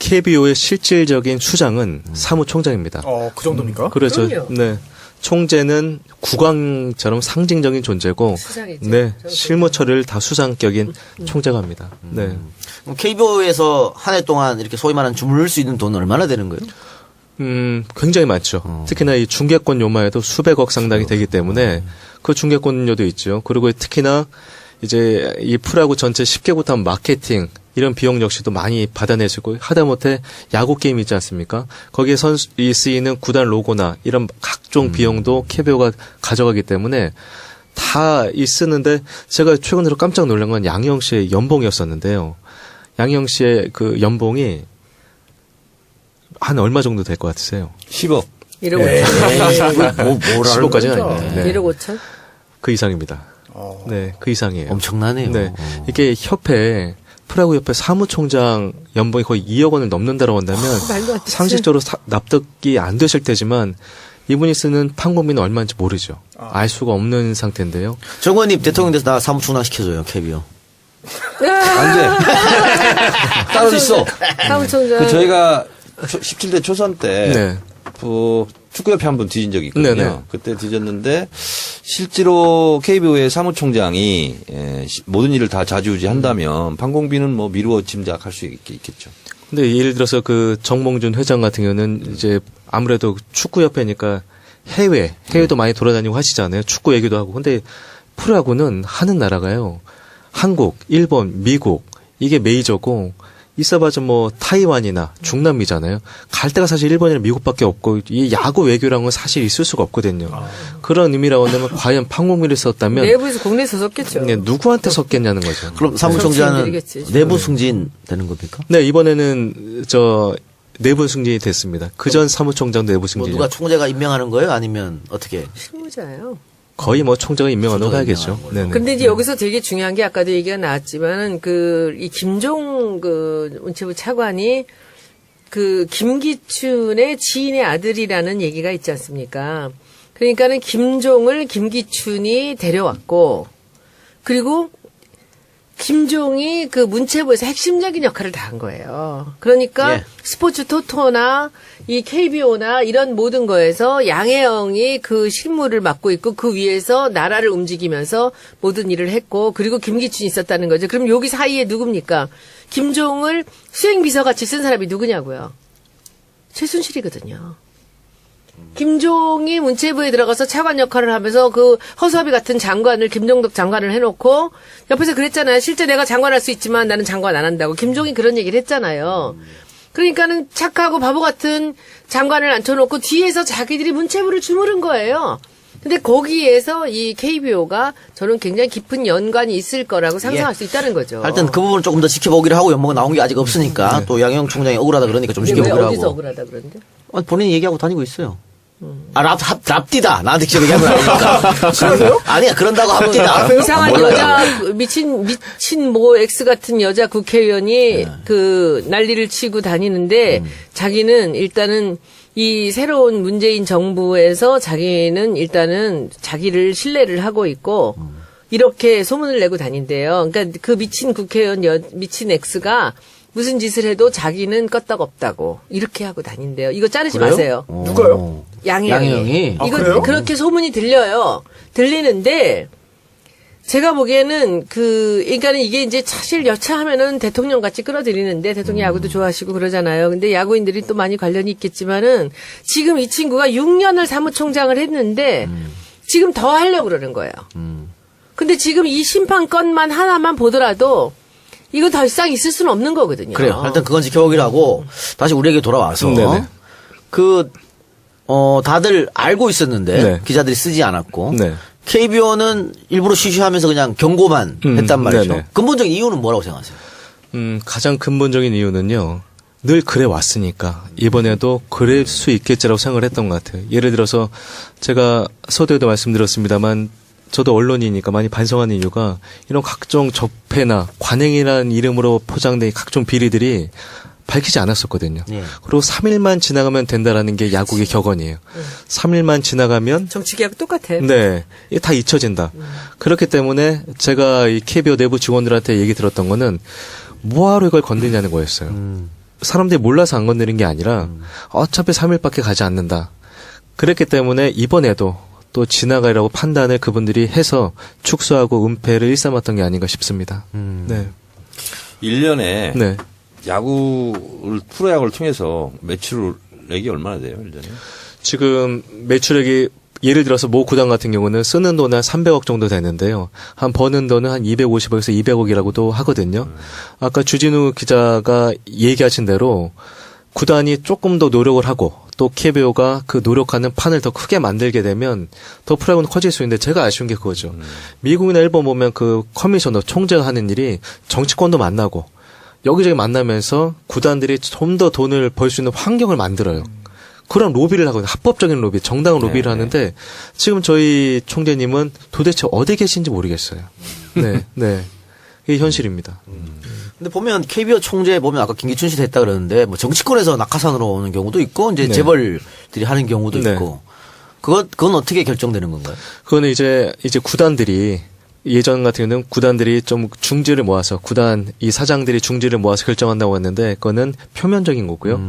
KBO의 실질적인 수장은 사무총장입니다.
그 정도입니까?
그렇죠.
그럼요.
네. 총재는 국왕처럼 상징적인 존재고,
수장이죠.
네. 실무 처리를 다 수장격인 총재가 합니다. 네.
KBO에서 한 해 동안 이렇게 소위 말하는 주무를 수 있는 돈은 얼마나 되는 거예요?
굉장히 많죠. 특히나 이 중개권 요마에도 수백억 상당이 되기 때문에 그 중개권료도 있죠. 그리고 특히나 이제 이 프로야구 전체 10개국 다 마케팅 이런 비용 역시도 많이 받아내시고 하다못해 야구 게임 있지 않습니까? 거기에 이 쓰이는 구단 로고나 이런 각종 비용도 KBO가 가져가기 때문에 다 쓰는데 제가 최근 들어 깜짝 놀란 건 양희영 씨의 연봉이었었는데요. 양희영 씨의 그 연봉이 한 얼마 정도 될 것 같으세요?
10억.
1억 5천.
15까지는 아닌데. 네.
1억 5천?
그 이상입니다. 네, 그 이상이에요.
엄청나네요.
네. 이게 프로야구 협회 사무총장 연봉이 거의 2억 원을 넘는다고 한다면
말도 안 되지.
상식적으로 납득이 안 되실 테지만 이분이 쓰는 판공비는 얼마인지 모르죠. 알 수가 없는 상태인데요.
정원님 대통령 돼서 나 사무총장 시켜줘요, KBO.
안 돼. 따로 있어.
사무총장.
저희가 17대 초선 때,
네.
축구협회 한 번 뒤진 적이 있거든요.
네네.
그때 뒤졌는데 실제로 KBO의 사무총장이 모든 일을 다 좌지우지한다면 판공비는 뭐 미루어 짐작할 수 있겠죠.
근데 예를 들어서 그 정몽준 회장 같은 경우는 이제 아무래도 축구협회니까 해외도 많이 돌아다니고 하시잖아요. 축구 얘기도 하고. 근데 프로야구는 하는 나라가요. 한국, 일본, 미국 이게 메이저고 있어봐서 뭐 타이완이나 중남미잖아요. 갈 데가 사실 일본이나 미국밖에 없고 이 야구 외교라는 건 사실 있을 수가 없거든요. 그런 의미라고 한다면 과연 판공비를 썼다면
내부에서 국내에서 썼겠죠.
네, 누구한테 썼겠냐는 거죠.
그럼 사무총장은
정치인들이겠지.
내부 승진 되는 겁니까?
네, 이번에는 내부 승진이 됐습니다. 그전 사무총장도 내부
뭐
승진이
누가 총재가 임명하는 거예요? 아니면 어떻게?
실무자예요.
거의 뭐 총장을 임명하는 거
총장을
가야겠죠.
임명하는 걸로.
네네.
근데 이제 여기서 되게 중요한 게 아까도 얘기가 나왔지만은 이 김종 문체부 차관이 김기춘의 지인의 아들이라는 얘기가 있지 않습니까? 그러니까는 김종을 김기춘이 데려왔고, 그리고 김종이 문체부에서 핵심적인 역할을 다 한 거예요. 그러니까
예.
스포츠 토토나 이 KBO나 이런 모든 거에서 양혜영이 그 실무를 맡고 있고 그 위에서 나라를 움직이면서 모든 일을 했고, 그리고 김기춘이 있었다는 거죠. 그럼 여기 사이에 누굽니까? 김종을 수행비서같이 쓴 사람이 누구냐고요? 최순실이거든요. 김종이 문체부에 들어가서 차관 역할을 하면서 허수아비 같은 장관을 김종덕 장관을 해놓고 옆에서 그랬잖아요. 실제 내가 장관할 수 있지만 나는 장관 안 한다고. 김종이 그런 얘기를 했잖아요. 그러니까는 착하고 바보 같은 장관을 앉혀놓고 뒤에서 자기들이 문체부를 주무른 거예요. 근데 거기에서 이 KBO가 저는 굉장히 깊은 연관이 있을 거라고 상상할 수 있다는 거죠.
하여튼 그 부분을 조금 더 지켜보기로 하고 연봉은 나온 게 아직 없으니까 또 양영 총장이 억울하다 그러니까 좀
근데 왜
지켜보기로
어디서
하고.
억울하다 그러는데?
본인이 얘기하고 다니고 있어요. 랍디다. 나한테 직접 얘기하면 아니니까. 그러세요? 아니야, 그런다고 합디다.
이상한
몰라요.
여자 미친 X 같은 여자 국회의원이 난리를 치고 다니는데 자기는 일단은 이 새로운 문재인 정부에서 자기는 일단은 자기를 신뢰를 하고 있고 이렇게 소문을 내고 다닌대요. 그러니까 그 미친 국회의원 미친 X가 무슨 짓을 해도 자기는 껐떡없다고 이렇게 하고 다닌대요. 이거 자르지
그래요?
마세요.
누가요?
양혜영이?
이거
그래요?
그렇게 소문이 들리는데 제가 보기에는 그러니까는 이게 이제 사실 여차하면은 대통령 같이 끌어들이는데 대통령 야구도 좋아하시고 그러잖아요. 근데 야구인들이 또 많이 관련이 있겠지만은 지금 이 친구가 6년을 사무총장을 했는데 지금 더 하려고 그러는 거예요. 근데 지금 이 심판 건만 하나만 보더라도 이건 더 이상 있을 수는 없는 거거든요.
그래요. 일단 그건 지켜보기로 하고 다시 우리에게 돌아와서
네네.
다들 알고 있었는데
네.
기자들이 쓰지 않았고
네.
KBO는 일부러 쉬쉬하면서 그냥 경고만 했단 말이죠.
네네.
근본적인 이유는 뭐라고 생각하세요?
가장 근본적인 이유는요. 늘 그래 왔으니까 이번에도 그럴 수 있겠지라고 생각을 했던 것 같아요. 예를 들어서 제가 서두에도 말씀드렸습니다만 저도 언론이니까 많이 반성하는 이유가 이런 각종 적폐나 관행이라는 이름으로 포장된 각종 비리들이 밝히지 않았었거든요.
예.
그리고 3일만 지나가면 된다라는 게 야구의 격언이에요. 3일만 지나가면
정치계하고 똑같아.
네, 이게 다 잊혀진다. 그렇기 때문에 제가 이 KBO 내부 직원들한테 얘기 들었던 거는 뭐하러 이걸 건드냐는 거였어요. 사람들이 몰라서 안 건드린 게 아니라 어차피 3일밖에 가지 않는다. 그랬기 때문에 이번에도 또 지나가리라고 판단을 그분들이 해서 축소하고 은폐를 일삼았던 게 아닌가 싶습니다. 네.
1년에
네.
프로야구를 통해서 매출액이 얼마나 돼요, 1년에?
지금 매출액이 예를 들어서 모 구단 같은 경우는 쓰는 돈은 한 300억 정도 되는데요. 한 버는 돈은 한 250억에서 200억이라고도 하거든요. 아까 주진우 기자가 얘기하신 대로 구단이 조금 더 노력을 하고 또 KBO가 그 노력하는 판을 더 크게 만들게 되면 더 프로야구는 커질 수 있는데 제가 아쉬운 게 그거죠. 미국이나 일본 보면 그 커미셔너 총재가 하는 일이 정치권도 만나고 여기저기 만나면서 구단들이 좀 더 돈을 벌 수 있는 환경을 만들어요. 그런 로비를 하거든요. 합법적인 로비, 정당한 로비를 하는데 지금 저희 총재님은 도대체 어디 계신지 모르겠어요. 네, 네. 이게 현실입니다.
근데 보면 KBO 총재 보면 아까 김기춘 씨도 했다 그러는데 뭐 정치권에서 낙하산으로 오는 경우도 있고 이제
네.
재벌들이 하는 경우도
네.
있고 그건 어떻게 결정되는 건가요?
그거는 이제 구단들이 예전 같은 경우는 구단들이 좀 중지를 모아서 이 사장들이 중지를 모아서 결정한다고 했는데 그거는 표면적인 거고요.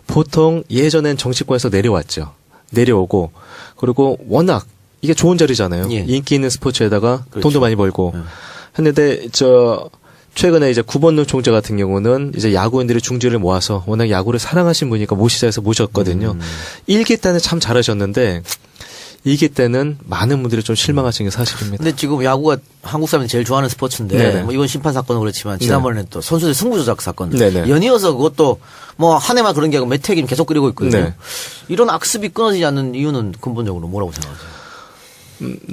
보통 예전엔 정치권에서 내려왔죠. 내려오고 그리고 워낙 이게 좋은 자리잖아요.
예.
인기 있는 스포츠에다가
그렇죠.
돈도 많이 벌고 했는데 최근에 이제 구본능 총재 같은 경우는 이제 야구인들의 중지를 모아서 워낙 야구를 사랑하신 분이니까 모시자 해서 모셨거든요. 1기 때는 참 잘하셨는데 2기 때는 많은 분들이 좀 실망하신 게 사실입니다.
근데 지금 야구가 한국 사람이 제일 좋아하는 스포츠인데
네네.
뭐 이번 심판 사건은 그렇지만 지난번에는 또 선수들 승부 조작 사건
네네.
연이어서 그것도 뭐 한 해만 그런 게 아니고 몇 해긴 계속 그리고 있거든요.
네.
이런 악습이 끊어지지 않는 이유는 근본적으로 뭐라고 생각하세요?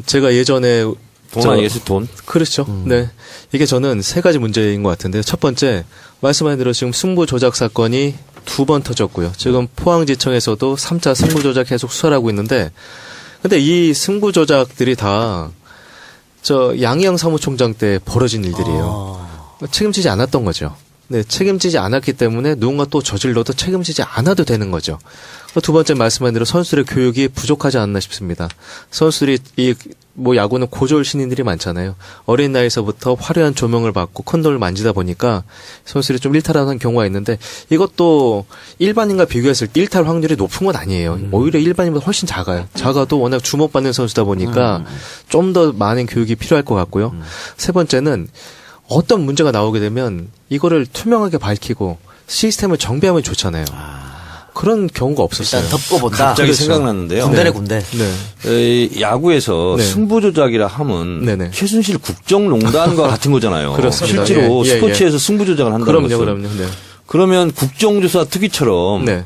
제가 예전에
돈 아니겠어요? 돈?
그렇죠. 네. 이게 저는 세 가지 문제인 것 같은데 첫 번째 말씀하신 대로 지금 승부 조작 사건이 2번 터졌고요. 지금 포항지청에서도 3차 승부 조작 계속 수사하고 있는데 근데 이 승부 조작들이 다 양희영 사무총장 때 벌어진 일들이에요. 책임지지 않았던 거죠. 네, 책임지지 않았기 때문에 누군가 또 저질러도 책임지지 않아도 되는 거죠. 두 번째 말씀한 대로 선수들의 교육이 부족하지 않나 싶습니다. 선수들이 야구는 고졸 신인들이 많잖아요. 어린 나이에서부터 화려한 조명을 받고 컨도를 만지다 보니까 선수들이 좀 일탈하는 경우가 있는데 이것도 일반인과 비교했을 때 일탈 확률이 높은 건 아니에요. 오히려 일반인보다 훨씬 작아요. 작아도 워낙 주목받는 선수다 보니까 좀 더 많은 교육이 필요할 것 같고요. 세 번째는 어떤 문제가 나오게 되면 이거를 투명하게 밝히고 시스템을 정비하면 좋잖아요. 그런 경우가 없었어요.
일단 덮고 본다.
갑자기
그렇죠.
생각났는데요.
군대네 군대.
네.
야구에서
네.
승부 조작이라 하면
네네.
최순실 국정농단과 같은 거잖아요.
그렇습니다.
실제로
예, 예,
스포츠에서 승부 조작을 한다는 것은.
그럼요. 네.
그러면 국정조사 특위처럼
네.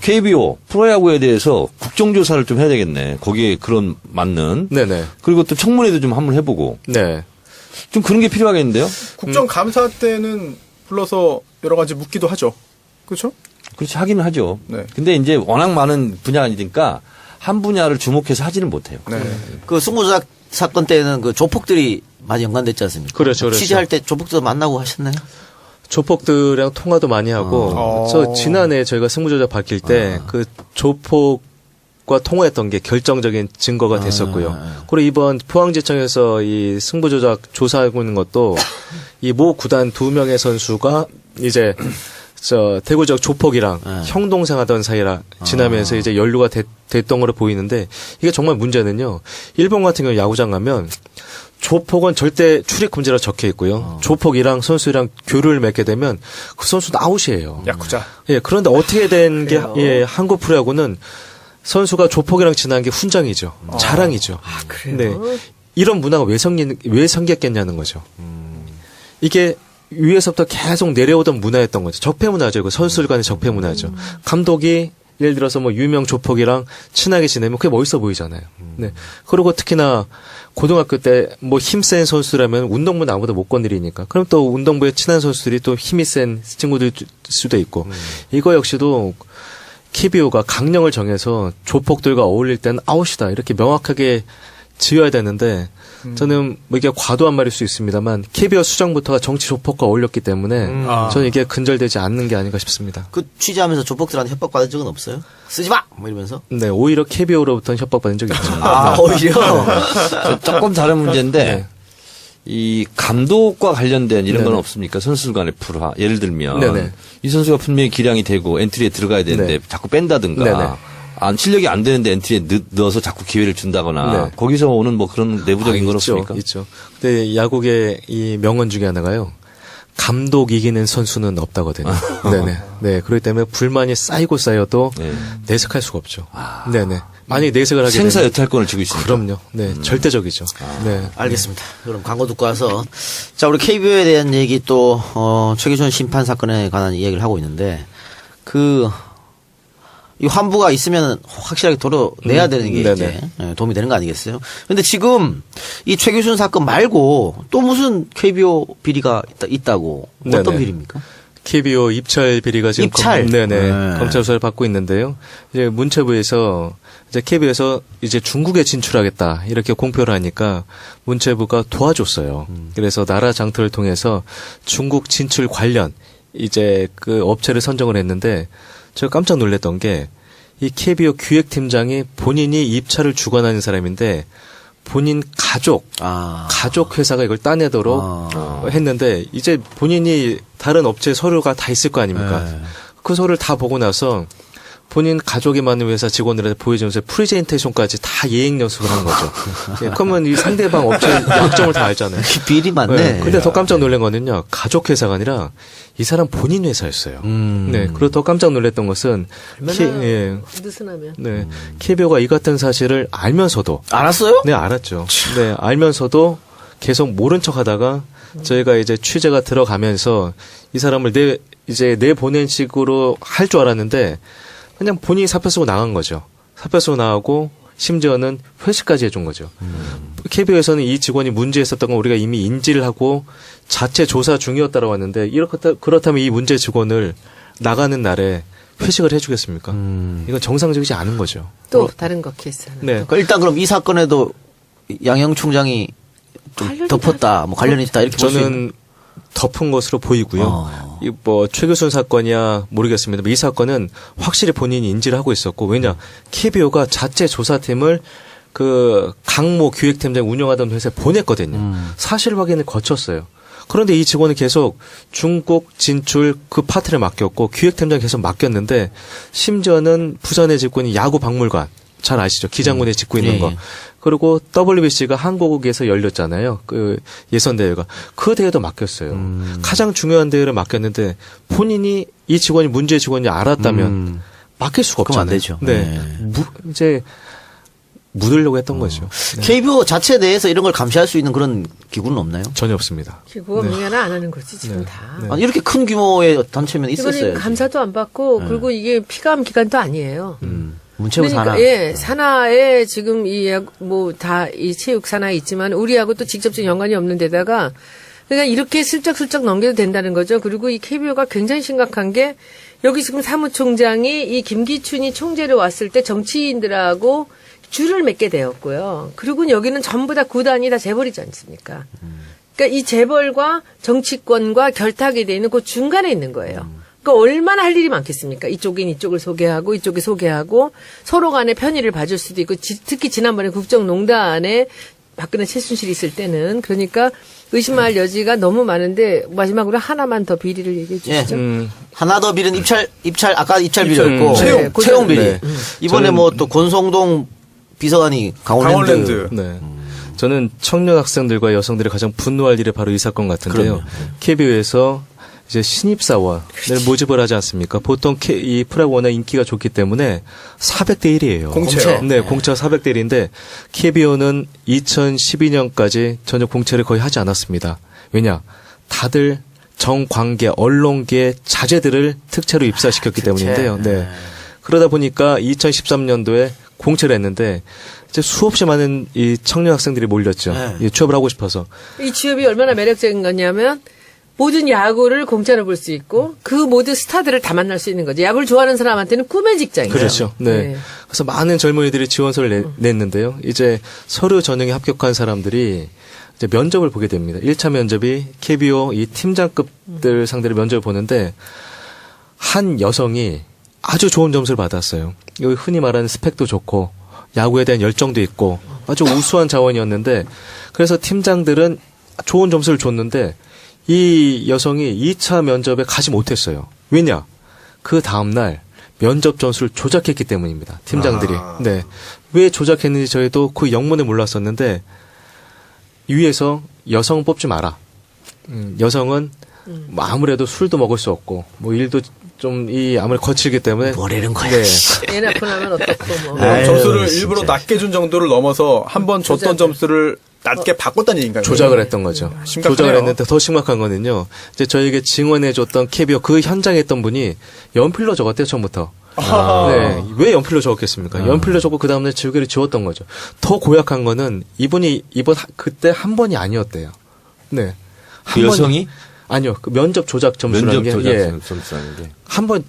KBO 프로야구에 대해서 국정조사를 좀 해야 되겠네. 거기에 그런 맞는.
네네.
그리고 또 청문회도 좀 한번 해보고.
네.
좀 그런 게 필요하겠는데요?
국정감사 때는 불러서 여러 가지 묻기도 하죠. 그렇죠?
그렇지 하기는 하죠.
네.
근데 이제 워낙 많은 분야니까 한 분야를 주목해서 하지는 못해요.
네.
그 승부 조작 사건 때는 그 조폭들이 많이 연관됐지 않습니까?
그렇죠.
취재할 때 조폭들 만나고 하셨나요?
조폭들이랑 통화도 많이 하고 저 지난해 저희가 승부조작 밝힐 때 그 조폭과 통화했던 게 결정적인 증거가 됐었고요. 그리고 이번 포항지청에서 이 승부조작 조사하고 있는 것도 이 모 구단 2명의 선수가 이제 대구 지역 조폭이랑 형 동생 하던 사이라 지나면서 이제 연루가 됐던 거로 보이는데 이게 정말 문제는요. 일본 같은 경우 야구장 가면 조폭은 절대 출입 금지라 적혀 있고요. 조폭이랑 선수랑 교류를 맺게 되면 그 선수도 아웃이에요.
야쿠자.
예, 그런데 어떻게 된 게 한국 프로야구는 선수가 조폭이랑 지난 게 훈장이죠. 자랑이죠. 그래요? 네. 이런 문화가 왜 생겼겠냐는 거죠. 이게 위에서부터 계속 내려오던 문화였던 거죠. 적폐 문화죠. 이거 선수들 간의 적폐 문화죠. 감독이 예를 들어서 유명 조폭이랑 친하게 지내면 그게 멋있어 보이잖아요. 네. 그리고 특히나 고등학교 때 힘센 선수라면 운동부는 아무도 못 건드리니까. 그럼 또 운동부에 친한 선수들이 또 힘이 센 친구들 수도 있고. 이거 역시도 KBO가 강령을 정해서 조폭들과 어울릴 때는 아웃이다. 이렇게 명확하게 지어야 되는데 저는 이게 과도한 말일 수 있습니다만 KBO 수장부터가 정치 조폭과 어울렸기 때문에 저는 이게 근절되지 않는 게 아닌가 싶습니다.
그 취재하면서 조폭들한테 협박받은 적은 없어요? 쓰지 마! 이러면서?
네, 오히려 KBO로부터는 협박받은 적이 있죠.
오히려?
조금 다른 문제인데
네.
이 감독과 관련된 이런 건
네네.
없습니까? 선수들 간의 불화. 예를 들면
네네.
이 선수가 분명히 기량이 되고 엔트리에 들어가야 되는데
네.
자꾸 뺀다든가
네네.
실력이 안 되는데 엔트리에 넣어서 자꾸 기회를 준다거나
네.
거기서 오는 그런 내부적인 건 없습니까?
있죠. 근데 야구의 이 명언 중에 하나가요. 감독 이기는 선수는 없다거든요. 네네. 네. 그렇기 때문에 불만이 쌓이고 쌓여도
네.
내색할 수가 없죠. 네네. 만약에 내색을 하게 되면
생사 여탈권을 쥐고 있습니다.
그럼요. 네. 절대적이죠. 네.
알겠습니다. 그럼 광고 듣고 와서. 자, 우리 KBO에 대한 얘기 또, 최기준 심판 사건에 관한 이야기를 하고 있는데, 이 환부가 있으면 확실하게 도려내야 되는 게 이제 도움이 되는 거 아니겠어요? 근데 지금 이 최규순 사건 말고 또 무슨 KBO 비리가 있다고 어떤
네네.
비리입니까?
KBO 입찰 비리가 지금
입찰?
네네.
네.
검찰 수사를 받고 있는데요. 이제 문체부에서 이제 KBO에서 이제 중국에 진출하겠다 이렇게 공표를 하니까 문체부가 도와줬어요. 그래서 나라 장터를 통해서 중국 진출 관련 이제 그 업체를 선정을 했는데 제가 깜짝 놀랐던 게 이 KBO 기획팀장이 본인이 입찰을 주관하는 사람인데 본인 가족 회사가 이걸 따내도록 했는데 이제 본인이 다른 업체 서류가 다 있을 거 아닙니까? 그 서류를 다 보고 나서 본인 가족이 많은 회사 직원들한테 보여주면서 프레젠테이션까지 다 예행 연습을 한 거죠. 예, 그러면 이 상대방 업체 약점을 다 알잖아요.
비리 많네.
네, 근데 더 깜짝 놀란 거는요. 가족 회사가 아니라 이 사람 본인 회사였어요. 네, 그리고 더 깜짝 놀랐던 것은
얼마나 느슨하면.
네, KBO가 이 같은 사실을 알면서도
알았어요?
네, 알았죠. 네, 알면서도 계속 모른 척 하다가 저희가 이제 취재가 들어가면서 이 사람을 내보낸 식으로 할 줄 알았는데 그냥 본인이 사표 쓰고 나간 거죠. 사표 쓰고 나가고 심지어는 회식까지 해준 거죠. KBO에서는 이 직원이 문제 있었던 건 우리가 이미 인지를 하고 자체 조사 중이었다고 하는데 그렇다면 이 문제 직원을 나가는 날에 회식을 해주겠습니까? 이건 정상적이지 않은 거죠.
또 다른 거 케이스 하나.
네.
그러니까 일단 그럼 이 사건에도 양형 총장이 좀
관련이
덮었다, 뭐 관련이 있다 이렇게 볼 수 있는.
저는 덮은 것으로 보이고요. 이 뭐 최규순 사건이야 모르겠습니다. 이 사건은 확실히 본인이 인지를 하고 있었고 왜냐 KBO가 자체 조사팀을 그 강모 기획팀장 운영하던 회사에 보냈거든요. 사실 확인을 거쳤어요. 그런데 이 직원은 계속 중국 진출 그 파트를 맡겼고 기획팀장 계속 맡겼는데 심지어는 부산에 짓고 있는 야구 박물관 잘 아시죠? 기장군에 짓고 있는
예,
거.
예.
그리고 WBC가 한국에서 열렸잖아요. 그 예선 대회가. 그 대회도 맡겼어요. 가장 중요한 대회를 맡겼는데 본인이 이 직원이 문제 직원이 알았다면 맡길 수가
그럼
없잖아요.
안 되죠.
네. 이제 묻으려고 했던 거죠. 네.
KBO 자체 내에서 이런 걸 감시할 수 있는 그런 기구는 없나요?
전혀 없습니다.
그거 명예나 안 하는 거지 지금 다.
네.
아니, 이렇게 큰 규모의 단체면 있었어요.
이번에 감사도 안 받고 그리고 이게 피감 기관도 아니에요.
문체부 산하.
예, 산하에 지금 이 체육 산하에 있지만 우리하고 또 직접적 연관이 없는 데다가 그러니까 이렇게 슬쩍슬쩍 넘겨도 된다는 거죠. 그리고 이 KBO가 굉장히 심각한 게 여기 지금 사무총장이 이 김기춘이 총재로 왔을 때 정치인들하고 줄을 맺게 되었고요. 그리고 여기는 전부 다 구단이 다 재벌이지 않습니까? 그러니까 이 재벌과 정치권과 결탁이 돼 있는 그 중간에 있는 거예요. 그러니까 얼마나 할 일이 많겠습니까? 이쪽인 이쪽을 소개하고 이쪽이 소개하고 서로 간에 편의를 봐줄 수도 있고 특히 지난번에 국정농단에 박근혜 최순실이 있을 때는 그러니까 의심할 여지가 너무 많은데 마지막으로 하나만 더 비리를 얘기해 주시죠.
하나 더 비리는 아까 입찰 비리였고
채용
비리.
네.
이번에
저는-
뭐 또 권성동 비서관이 강원랜드.
네. 저는 청년 학생들과 여성들이 가장 분노할 일이 바로 이 사건 같은데요. KBO에서 이제 신입사원을 모집을 하지 않습니까? 보통 이 프로가 워낙 인기가 좋기 때문에 400대 1이에요.
공채요.
네, 공채가 400대 1인데 KBO는 2012년까지 전혀 공채를 거의 하지 않았습니다. 왜냐? 다들 정관계, 언론계 자제들을 특채로 입사시켰기 때문인데요. 네. 그러다 보니까 2013년도에 공채를 했는데 이제 수없이 많은 이 청년 학생들이 몰렸죠. 이 취업을 하고 싶어서.
이 취업이 얼마나 매력적인 거냐면 모든 야구를 공짜로 볼 수 있고 그 모든 스타들을 다 만날 수 있는 거죠. 야구를 좋아하는 사람한테는 꿈의 직장이에요.
그렇죠. 네. 그래서 많은 젊은이들이 지원서를 냈는데요. 이제 서류 전형에 합격한 사람들이 이제 면접을 보게 됩니다. 1차 면접이 KBO 이 팀장급들 상대로 면접을 보는데 한 여성이 아주 좋은 점수를 받았어요. 여기 흔히 말하는 스펙도 좋고 야구에 대한 열정도 있고 아주 우수한 자원이었는데 그래서 팀장들은 좋은 점수를 줬는데 이 여성이 2차 면접에 가지 못했어요. 왜냐? 그 다음날 면접 점수를 조작했기 때문입니다. 팀장들이. 네. 왜 조작했는지 저희도 그 영문에 몰랐었는데 위에서 여성 뽑지 마라. 여성은 뭐 아무래도 술도 먹을 수 없고 뭐 일도 좀 아무래도 거칠기 때문에
뭐라는 거야.
네.
애 낳고 나면 어떻고 뭐.
아유,
점수를
진짜.
일부러 낮게 준 정도를 넘어서 한 번 줬던 점수를 낮게 바꿨다는 얘기인가요?
조작을 했던 거죠.
심각하네요.
조작을 했는데 더 심각한 거는요. 이제 저에게 증언해줬던 KBO 그 현장에 있던 분이 연필로 적었대요, 처음부터. 네. 왜 연필로 적었겠습니까? 연필로 적고 그 다음날 줄기를 지웠던 거죠. 더 고약한 거는 이분이 그때 한 번이 아니었대요. 네.
그 여성이?
아니요. 그 면접 조작 점수라는
면접
게
조작 점수라는 게.
한 번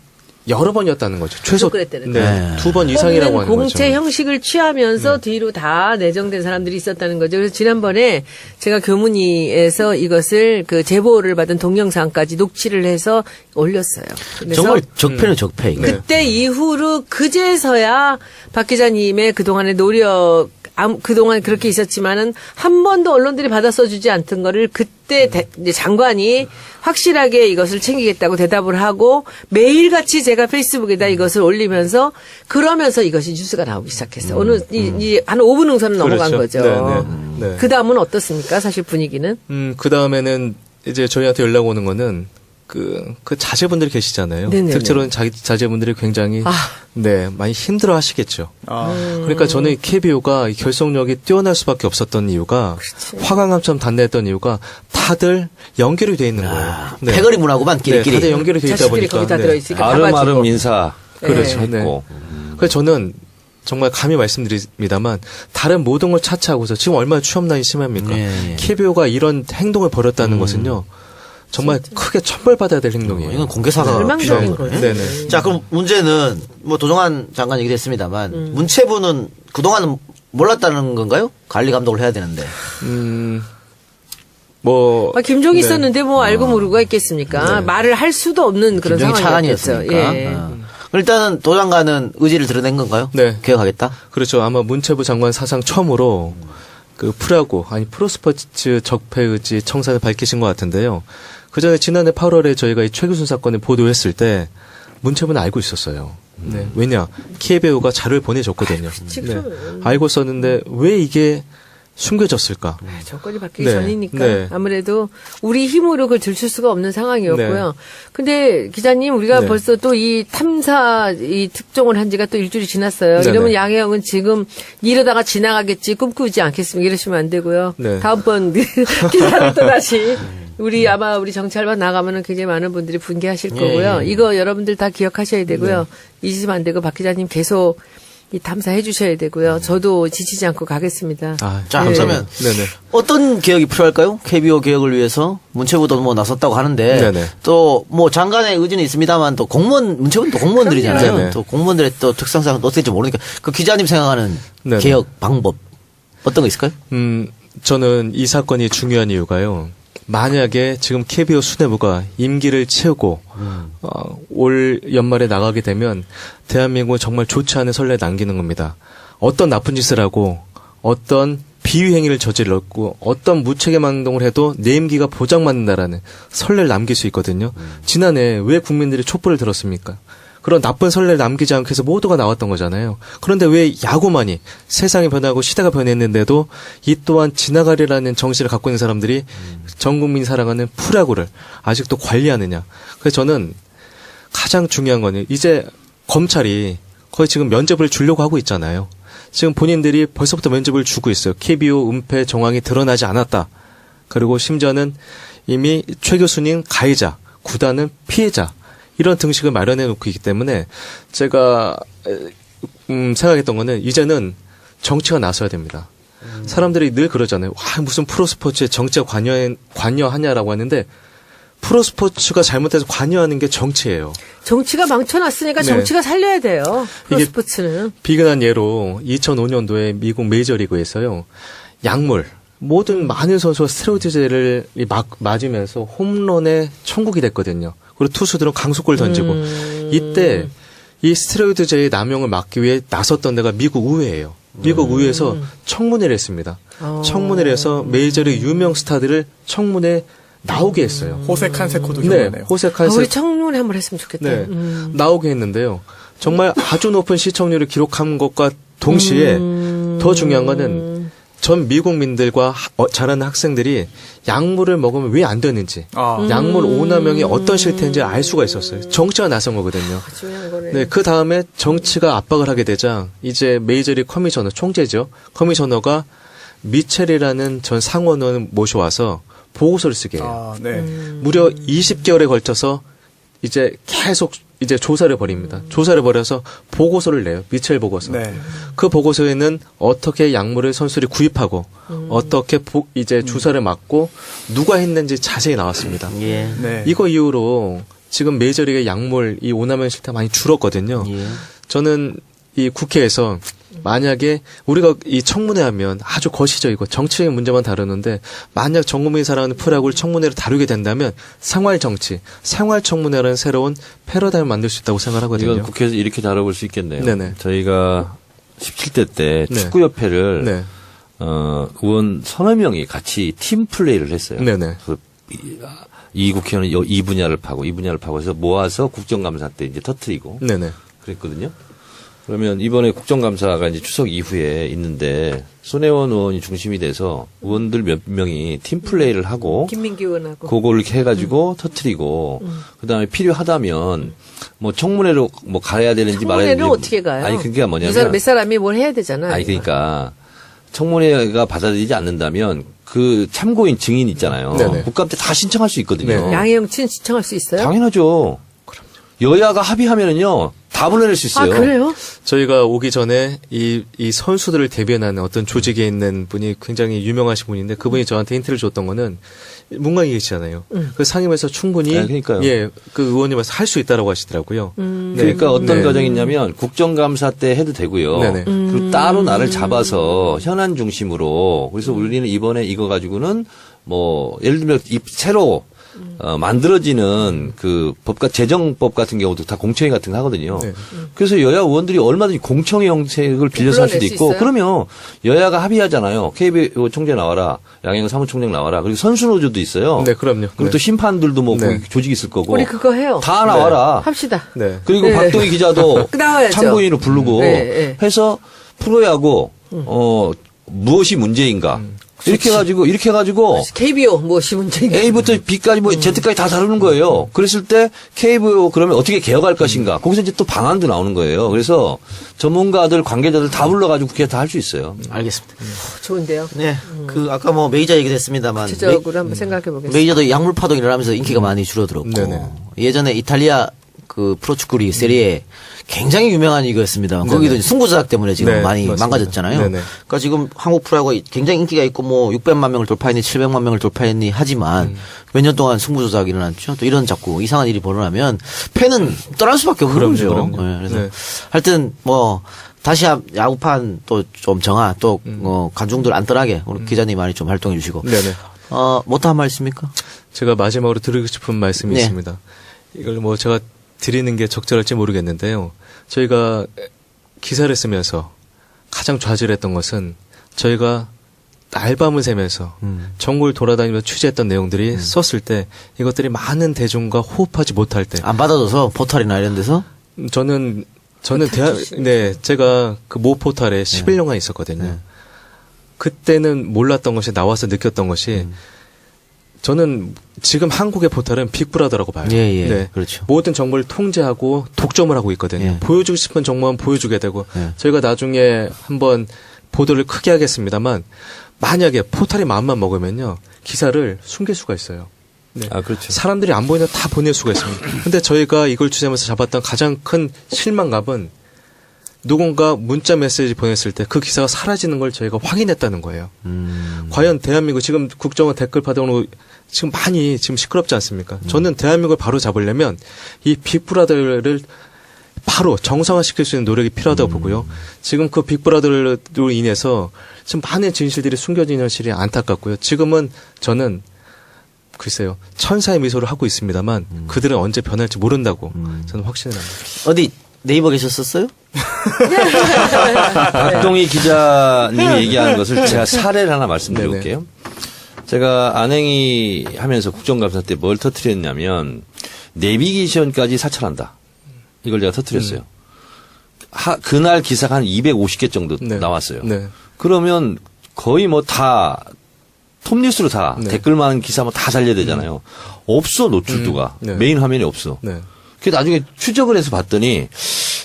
여러 번이었다는 거죠. 최소
그랬다는
네. 2번 이상이라고 하는
공채
거죠.
형식을 취하면서 뒤로 다 내정된 사람들이 있었다는 거죠. 그래서 지난번에 제가 교문위에서 이것을 그 제보를 받은 동영상까지 녹취를 해서 올렸어요. 그래서
정말 적폐는 적폐, 이거.
그때 이후로 그제서야 박 기자님의 그동안의 노력 그동안 그렇게 있었지만은 한 번도 언론들이 받아 써주지 않던 거를 그때 이제 장관이 확실하게 이것을 챙기겠다고 대답을 하고 매일같이 제가 페이스북에다 이것을 올리면서 그러면서 이것이 뉴스가 나오기 시작했어요. 어느 한 5분 응선은 넘어간
그렇죠.
거죠.
네.
그 다음은 어떻습니까? 사실 분위기는.
그 다음에는 이제 저희한테 연락 오는 거는 그 자제분들이 계시잖아요.
네네네.
특히는 자제분들이 굉장히 네 많이 힘들어 하시겠죠. 그러니까 저는 KBO가 결속력이 뛰어날 수밖에 없었던 이유가 화강암처럼 단단했던 이유가 다들 연결이 돼 있는 거예요. 네.
패거리 문화구만
네,
끼리끼리.
다들 연결이 돼 있다
자식들이
보니까
거기다
네.
들어있으니까 다
아름아름
봐주고.
인사.
그렇죠. 네.
했고.
그래서 저는 정말 감히 말씀드립니다만 다른 모든 걸 차치하고서 지금 얼마나 취업난이 심합니까?
예.
KBO가 이런 행동을 벌였다는 것은요. 정말 크게 처벌받아야 될 행동이에요.
이건 공개사가
절망적인
필요한
거죠.
네네.
자, 그럼 문제는 뭐 도정환 장관 얘기도 했습니다만 문체부는 그동안은 몰랐다는 건가요? 관리 감독을 해야 되는데.
뭐
김종이
네.
있었는데 뭐 알고 모르고가 있겠습니까? 말을 할 수도 없는 그런
김정희
상황이었죠.
차관이었으니까.
예.
일단은 도 장관은 의지를 드러낸 건가요?
네.
개혁하겠다.
그렇죠. 아마 문체부 장관 사상 처음으로 그 프로스포츠 적폐 의지 청산을 밝히신 것 같은데요. 그 전에 지난해 8월에 저희가 이 최규순 사건을 보도했을 때 문체부는 알고 있었어요. 네. 왜냐? KBO가 자료를 보내줬거든요. 네. 알고 있었는데 왜 이게 숨겨졌을까?
정권이 바뀌기
네.
전이니까
네.
아무래도 우리 힘으로 그걸 들출 수가 없는 상황이었고요. 근데 기자님 우리가
네.
벌써 또 이 탐사 이 특종을 한 지가 또 일주일이 지났어요.
네네.
이러면 양혜영은 지금 이러다가 지나가겠지 꿈꾸지 않겠습니까? 이러시면 안 되고요.
네.
다음번 기사를 또 다시 아마 우리 정찰반 나가면은 굉장히 많은 분들이 분개하실 거고요. 이거 여러분들 다 기억하셔야 되고요. 잊으시면 안 되고 박 기자님 계속 이 탐사해 주셔야 되고요. 저도 지치지 않고 가겠습니다.
아,
자,
네.
그러면
네네.
어떤 개혁이 필요할까요? KBO 개혁을 위해서 문체부도 뭐 나섰다고 하는데
네네.
또 뭐 장관의 의지는 있습니다만 또 공무원 문체부는 또 공무원들이잖아요.
네네.
또 공무원들의 또 특성상 어떻게 될지 모르니까 그 기자님 생각하는
네네.
개혁 방법 어떤 거 있을까요?
저는 이 사건이 중요한 이유가요. 만약에 지금 KBO 수뇌부가 임기를 채우고 올 연말에 나가게 되면 대한민국은 정말 좋지 않은 선례를 남기는 겁니다. 어떤 나쁜 짓을 하고 어떤 비위행위를 저질렀고 어떤 무책임 행동을 해도 내 임기가 보장받는다라는 선례를 남길 수 있거든요. 지난해 왜 국민들이 촛불을 들었습니까? 그런 나쁜 선례를 남기지 않고 해서 모두가 나왔던 거잖아요. 그런데 왜 야구만이 세상이 변하고 시대가 변했는데도 이 또한 지나가리라는 정신을 갖고 있는 사람들이 전 국민이 사랑하는 프로야구를 아직도 관리하느냐. 그래서 저는 가장 중요한 거는 이제 검찰이 거의 지금 면죄부를 주려고 하고 있잖아요. 지금 본인들이 벌써부터 면죄부를 주고 있어요. KBO 은폐 정황이 드러나지 않았다. 그리고 심지어는 이미 최 교수님 가해자, 구단은 피해자. 이런 등식을 마련해 놓고 있기 때문에 제가 생각했던 거는 이제는 정치가 나서야 됩니다. 사람들이 늘 그러잖아요. 와, 무슨 프로스포츠에 정치가 관여하냐라고 하는데 프로스포츠가 잘못해서 관여하는 게 정치예요.
정치가 망쳐놨으니까
네.
정치가 살려야 돼요.
이게
프로스포츠는.
비근한 예로 2005년도에 미국 메이저리그에서요. 약물 모든 많은 선수가 스테로이드제를 맞으면서 홈런의 천국이 됐거든요. 그리고 투수들은 강속골 던지고 이때 이 스테로이드제의 남용을 막기 위해 나섰던 데가 미국 의회예요. 미국 의회에서 청문회를 했습니다. 청문회를 해서 메이저리그 유명 스타들을 청문회 나오게 했어요.
호세 칸세코도
네,
기억나네요.
호세 칸세
우리 청문회 한번 했으면 좋겠다.
네, 나오게 했는데요. 정말 아주 높은 시청률을 기록한 것과 동시에 더 중요한 거는 전 미국민들과 자라는 학생들이 약물을 먹으면 왜 안 되는지, 약물 오남용이 어떤 실태인지 알 수가 있었어요. 정치가 나선 거거든요.
중요한 거네.
네, 그 다음에 정치가 압박을 하게 되자 이제 메이저리그 커미셔너, 총재죠. 커미셔너가 미첼이라는 전 상원을 모셔와서 보고서를 쓰게 해요.
네.
무려 20개월에 걸쳐서 이제 계속 이제 조사를 벌입니다. 조사를 벌여서 보고서를 내요. 미첼 보고서.
네.
그 보고서에는 어떻게 약물을 선수들이 구입하고 어떻게 이제 주사를 맞고 누가 했는지 자세히 나왔습니다.
예.
네.
이거 이후로 지금 메이저리그 약물 이 오남용 실태 많이 줄었거든요.
예.
저는 이 국회에서 만약에 우리가 이 청문회 하면 아주 거시적이고 정치적인 문제만 다루는데 만약 전 국민이 사랑하는 프로야구를 청문회로 다루게 된다면 생활 정치, 생활 청문회라는 새로운 패러다임을 만들 수 있다고 생각하거든요.
이건 국회에서 이렇게 다뤄볼 수 있겠네요.
네네.
저희가 17대 때
네.
축구협회를
네.
의원 서너 명이 같이 팀 플레이를 했어요.
네네.
이 국회의원은 이 분야를 파고 이 분야를 파고 해서 모아서 국정감사 때 이제 터트리고
네네.
그랬거든요. 그러면 이번에 국정감사가 이제 추석 이후에 있는데 손혜원 의원이 중심이 돼서 의원들 몇 명이 팀 플레이를 하고
김민기 의원하고.
그거를 이렇게 해가지고 터트리고 그다음에 필요하다면 뭐 청문회로 뭐 가야 되는지 말아야
청문회는
되는지
어떻게 가요?
아니 그게 뭐냐면
이 사람 몇 사람이 뭘 해야 되잖아요.
아니 그러니까 청문회가 받아들이지 않는다면 그 참고인 증인 있잖아요.
네네.
국감 때 다 신청할 수 있거든요.
네.
양혜영 친 신청할 수 있어요?
당연하죠. 여야가 합의하면은요 다 불러낼 수 있어요.
아, 그래요? 저희가
오기 전에 이 선수들을 대변하는 어떤 조직에 있는 분이 굉장히 유명하신 분인데 그분이 저한테 힌트를 줬던 거는 문광이 계시잖아요. 그 상임에서 충분히
네, 그러니까요.
예, 그 의원님께서 할 수 있다라고 하시더라고요.
그러니까 어떤
네.
과정이 있냐면 국정감사 때 해도 되고요.
네네.
그리고 따로 나를 잡아서 현안 중심으로 그래서 우리는 이번에 이거 가지고는 뭐 예를 들면 새로 만들어지는 그 법과 재정법 같은 경우도 다 공청회 같은 거 하거든요.
네.
그래서 여야 의원들이 얼마든지 공청회 형식을 빌려서 할 수도
불러낼 수
있고
있어요?
그러면 여야가 합의하잖아요. KBO 총재 나와라. 양혜영 사무총장 나와라. 그리고 선수노조도 있어요.
네, 그럼요.
그리고
네.
또 심판들도 뭐
네.
거기 조직이 있을 거고.
우리 그거 해요.
다 나와라.
합시다.
네.
그리고
네.
박동희 기자도
나와야죠.
참고인으로 부르고
네, 네.
해서 프로야구 무엇이 문제인가 이렇게 해가지고
KBO 무엇이 문제인가?
A부터 B까지 뭐 Z까지 다 다루는 거예요. 그랬을 때 KBO 그러면 어떻게 개혁할 것인가 거기서 이제 또 방안도 나오는 거예요. 그래서 전문가들 관계자들 다 불러가지고 국회 다 할 수 있어요.
알겠습니다.
좋은데요.
네. 그 아까 뭐 메이저 얘기도 했습니다만
구체적으로 한번 생각해 보겠습니다.
메이저도 약물 파동이 일어나면서 인기가 많이 줄어들었고
네네.
예전에 이탈리아 그 프로축구 리그 세리에 굉장히 유명한 이거였습니다. 거기도 이제 승부조작 때문에 지금
네,
많이
맞습니다.
망가졌잖아요.
네네.
그러니까 지금 한국 프로야구가 굉장히 인기가 있고 뭐 600만 명을 돌파했니 700만 명을 돌파했니 하지만 몇 년 동안 승부조작이 일어났죠. 또 이런 자꾸 이상한 일이 벌어나면 팬은 떠날 수밖에 없는 거죠.
그럼요.
네, 그래서
네.
하여튼 뭐 다시 야구판 또 좀 정화 또 관중들 안 떠나게 우리 기자님 많이 좀 활동해 주시고
네네.
뭐또 한 말 있습니까?
제가 마지막으로 드리고 싶은 말씀이
네.
있습니다. 이걸 뭐 제가 드리는 게 적절할지 모르겠는데요. 저희가 기사를 쓰면서 가장 좌절했던 것은 저희가 날밤을 새면서 전국을 돌아다니면서 취재했던 내용들이 썼을 때 이것들이 많은 대중과 호흡하지 못할 때
안 받아줘서 포털이나 이런 데서
저는 제가 그 모 포털에 11년간 있었거든요. 그때는 몰랐던 것이 나와서 느꼈던 것이 저는 지금 한국의 포털은 빅브라더라고 봐요.
예, 그렇죠.
모든 정보를 통제하고 독점을 하고 있거든요.
예.
보여주고 싶은 정보만 보여주게 되고
예.
저희가 나중에 한번 보도를 크게 하겠습니다만 만약에 포털이 마음만 먹으면요 기사를 숨길 수가 있어요. 네.
아 그렇죠.
사람들이 안 보이면 다 보낼 수가 있습니다. 근데 저희가 이걸 취재하면서 잡았던 가장 큰 실망감은 누군가 문자 메시지 보냈을 때 그 기사가 사라지는 걸 저희가 확인했다는 거예요. 과연 대한민국 지금 국정원 댓글 파동으로 지금 많이 지금 시끄럽지 않습니까? 저는 대한민국을 바로 잡으려면 이 빅브라더를 바로 정상화시킬 수 있는 노력이 필요하다고 보고요. 지금 그 빅브라더로 인해서 지금 많은 진실들이 숨겨진 현실이 안타깝고요. 지금은 저는 글쎄요 천사의 미소를 하고 있습니다만 그들은 언제 변할지 모른다고 저는 확신을 합니다.
어디 네이버 계셨었어요?
박동희 기자님이 얘기하는 것을 제가 사례를 하나 말씀드려볼게요. 제가 안행이 하면서 국정감사 때 뭘 터뜨렸냐면 내비게이션까지 사찰한다. 이걸 제가 터뜨렸어요. 그날 기사가 한 250개 정도
네.
나왔어요.
네.
그러면 거의 뭐 다 톱뉴스로 다
네.
댓글 많은 기사 뭐 다 살려야 되잖아요. 없어 노출도가
네.
메인 화면에 없어.
네.
그 나중에 추적을 해서 봤더니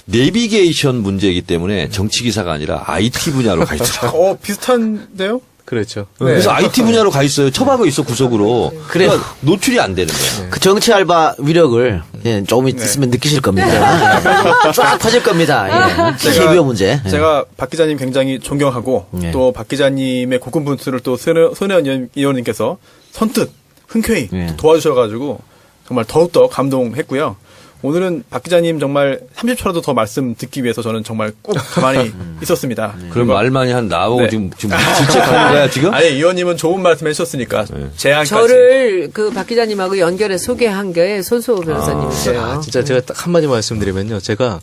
내비게이션 문제이기 때문에 정치 기사가 아니라 IT 분야로 가 있더라고요.
비슷한데요?
그렇죠.
그래서 IT 분야로 가 있어요. 처박아 있어 구석으로.
그래요.
그러니까 노출이 안 되는 거예요.
그 정치 알바 위력을 조금 있으면 느끼실 겁니다. 쫙 퍼질 겁니다. KBO 문제.
제가 박 기자님 굉장히 존경하고
예.
또 박 기자님의 고군분투를 또 손혜원 의원님께서 선뜻 흔쾌히
예.
도와주셔가지고 정말 더욱더 감동했고요. 오늘은 박 기자님 정말 30초라도 더 말씀 듣기 위해서 저는 정말 꼭 가만히 있었습니다.
그럼 말 많이 한 나하고
네.
지금 질책하는 거야 지금?
아니 의원님은 좋은 말씀 해주셨으니까 제안까지.
저를 그 박 기자님하고 연결해 소개한 게 손수호 변호사님이세요.
진짜 제가 딱 한마디 말씀드리면요. 제가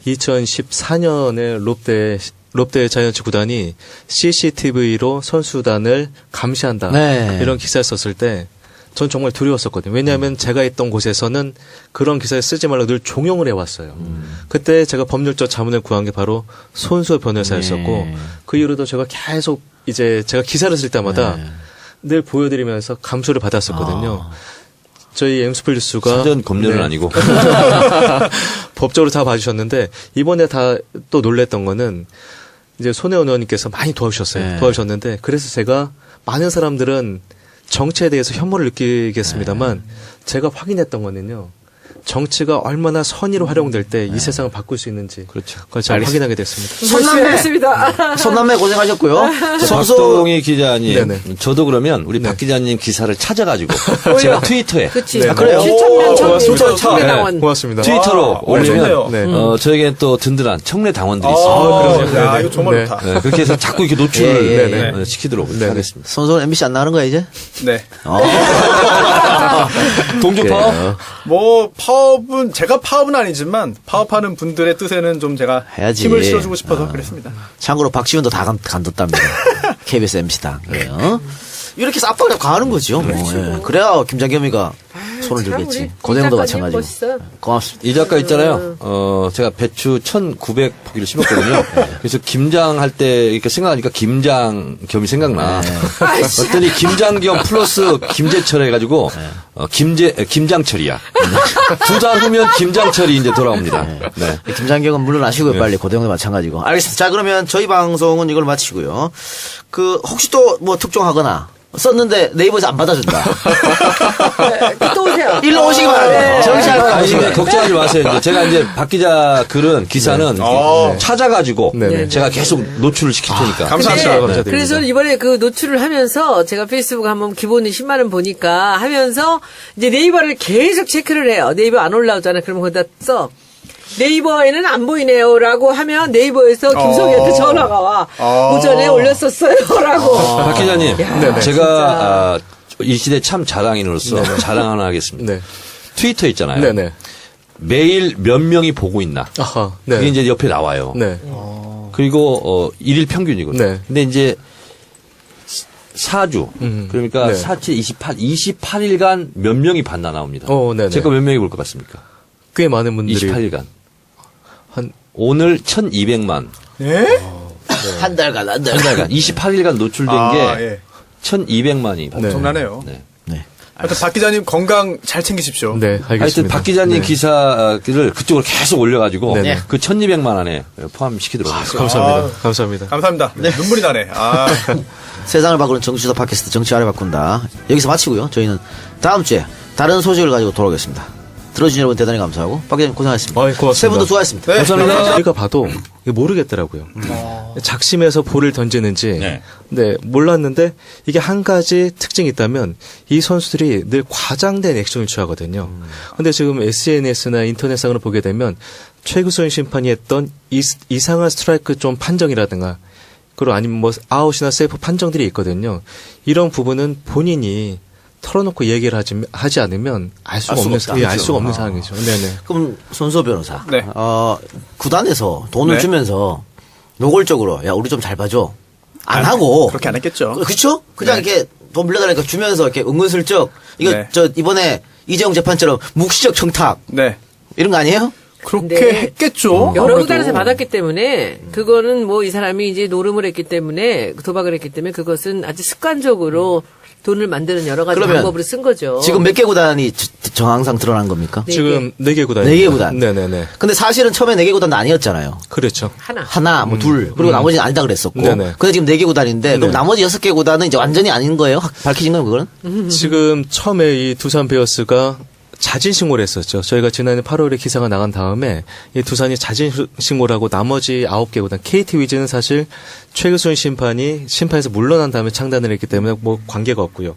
2014년에 롯데 롯데 자이언츠 구단이 CCTV로 선수단을 감시한다.
네.
이런 기사를 썼을 때 전 정말 두려웠었거든요. 왜냐하면 제가 있던 곳에서는 그런 기사를 쓰지 말라고 늘 종용을 해왔어요. 그때 제가 법률적 자문을 구한 게 바로 손수호 변호사였었고
네.
그 이후로도 제가 계속 이제 제가 기사를 쓸 때마다
네.
늘 보여드리면서 감수를 받았었거든요. 저희 엠스플리스가
사전 검열은 아니고.
법적으로 다 봐주셨는데 이번에 다 또 놀랬던 거는 이제 손혜원 의원님께서 많이 도와주셨어요.
네.
도와주셨는데 그래서 제가 많은 사람들은 정치에 대해서 혐오를 느끼겠습니다만 제가 확인했던 거는요. 정치가 얼마나 선의로 활용될 때 이 세상을 바꿀 수 있는지
그렇죠.
그걸 잘 확인하게 됐습니다.
좋습니다.
손남매 고생하셨고요. 선수
박동희 기자님,
네네.
저도 그러면 우리 박 기자님 기사를 찾아가지고 제가 트위터에
그치.
네.
그래요?
7,000명
고맙습니다.
청래당원.
고맙습니다.
트위터로 올리면
좋네요.
네.
저에겐 또 든든한 청래 당원들이 있어요.
그러네요.
야,
네네.
이거 정말
네.
좋다.
네, 그렇게 해서 자꾸 이렇게 노출을
예,
예.
시키도록
네네.
하겠습니다.
선수는 MBC 안 나가는 거야 이제?
네.
동조 파업?
뭐 파업은 제가 파업은 아니지만 파업하는 분들의 뜻에는 좀 제가
해야지.
힘을 실어주고 싶어서 그랬습니다.
참고로 박지훈도 다 간뒀답니다. KBS MC당. 그래요. 이렇게 해서 압박을 가하는 거죠. 뭐. 예. 그래야 김장겸이가 손을
참
들겠지.
우리
고대영도
이 작가님
마찬가지고.
멋있어요.
고맙습니다.
이 작가 있잖아요. 제가 배추 1,900포기를 심었거든요. 그래서 김장 할 때 이렇게 생각하니까 김장겸이 생각나. 어떠니 김장겸 플러스 김재철 해가지고 김장철이야. 2달 후면 김장철이 이제 돌아옵니다. 네.
김장경은 물러나시고요, 빨리. 고대영도 마찬가지고. 알겠습니다. 자, 그러면 저희 방송은 이걸 마치고요. 혹시 또 뭐 특종하거나 썼는데 네이버에서 안 받아준다.
또 오세요.
일로 오시기 바랍니다. 정치할 거
아니,
아니시면.
근데 걱정하지 마세요. 이제 제가 이제 박 기자 글은 기사는 이렇게 찾아가지고
네네.
제가 계속 노출을 시킬 테니까.
감사합니다.
감사드립니다.
그래서 저는 이번에 그 노출을 하면서 제가 페이스북 한번 기본이 10만 원 보니까 하면서 이제 네이버를 계속 체크를 해요. 네이버 안 올라오잖아요. 그러면 거기다 써. 네이버에는 안 보이네요라고 하면 네이버에서 김성희한테 전화가 와. 오전에 올렸었어요라고.
박 기자님,
네네.
제가 이 시대 참 자랑인으로서 자랑 하나 하겠습니다.
네.
트위터 있잖아요.
네네.
매일 몇 명이 보고 있나.
아하. 네.
그게 이제 옆에 나와요.
네.
그리고 일일 평균이거든요.
네.
근데 이제 4주 그러니까
네.
47, 28일간 몇 명이 봤나 나옵니다.
네네.
제가 몇 명이 볼 것 같습니까?
꽤 많은 분들이
28일간.
한
오늘 1,200만.
네?
한 달간.
28일간 노출된 게
예.
1,200만이 봤어요.
엄청나네요.
네.
네.
하여튼 박 기자님 건강 잘 챙기십시오.
네, 알겠습니다.
하여튼 박 기자님
네.
기사를 그쪽으로 계속 올려가지고
네네.
그 1,200만 안에 포함시키도록 하겠습니다.
감사합니다. 감사합니다.
감사합니다. 눈물이 나네.
세상을 바꾸는 정치수다 팟캐스트 정치아를 바꾼다. 여기서 마치고요. 저희는 다음 주에 다른 소식을 가지고 돌아오겠습니다. 들어주신 여러분 대단히 감사하고 박 기자님 고생하셨습니다.
고맙습니다.
세 분도 수고하셨습니다.
네.
감사합니다.
저희가 봐도 이게 모르겠더라고요. 작심해서 볼을 던지는지 네, 몰랐는데 이게 한 가지 특징이 있다면 이 선수들이 늘 과장된 액션을 취하거든요. 근데 지금 SNS나 인터넷상으로 보게 되면 최규선 심판이 했던 이상한 스트라이크 좀 판정이라든가 그리고 아니면 뭐 아웃이나 세이프 판정들이 있거든요. 이런 부분은 본인이 털어놓고 얘기를 하지 않으면 알 수가 없는 상황이죠. 네네.
그럼 손수호 변호사.
네.
구단에서 돈을
네.
주면서 노골적으로 야 우리 좀 잘 봐줘. 안 하고.
그렇게 안 했겠죠.
그렇죠? 그냥
네.
이렇게 돈 빌려달라니까 주면서 이렇게 은근슬쩍 이거
네.
저 이번에 이재용 재판처럼 묵시적 청탁
네.
이런 거 아니에요?
그렇게
네.
했겠죠.
여러
아무래도.
구단에서 받았기 때문에 그거는 뭐 이 사람이 이제 노름을 했기 때문에 도박을 했기 때문에 그것은 아주 습관적으로 돈을 만드는 여러 가지
그러면
방법으로 쓴 거죠.
지금 몇 개 구단이 정황상 드러난 겁니까?
네.
지금 4개 구단.
4개 구단.
네네네.
근데 사실은 처음에 4개 구단도 아니었잖아요.
그렇죠.
하나.
뭐 둘, 그리고 나머지는 아니다 그랬었고.
네네.
근데 지금 4개 구단인데, 그럼
네.
나머지 6개 구단은 이제 완전히 아닌 거예요? 밝히신 건 그거는?
지금 처음에 이 두산 베어스가 자진 신고를 했었죠. 저희가 지난해 8월에 기사가 나간 다음에 이 두산이 자진 신고를 하고 나머지 9개 구단 KT 위즈는 사실 최규순 심판이 심판에서 물러난 다음에 창단을 했기 때문에 뭐 관계가 없고요.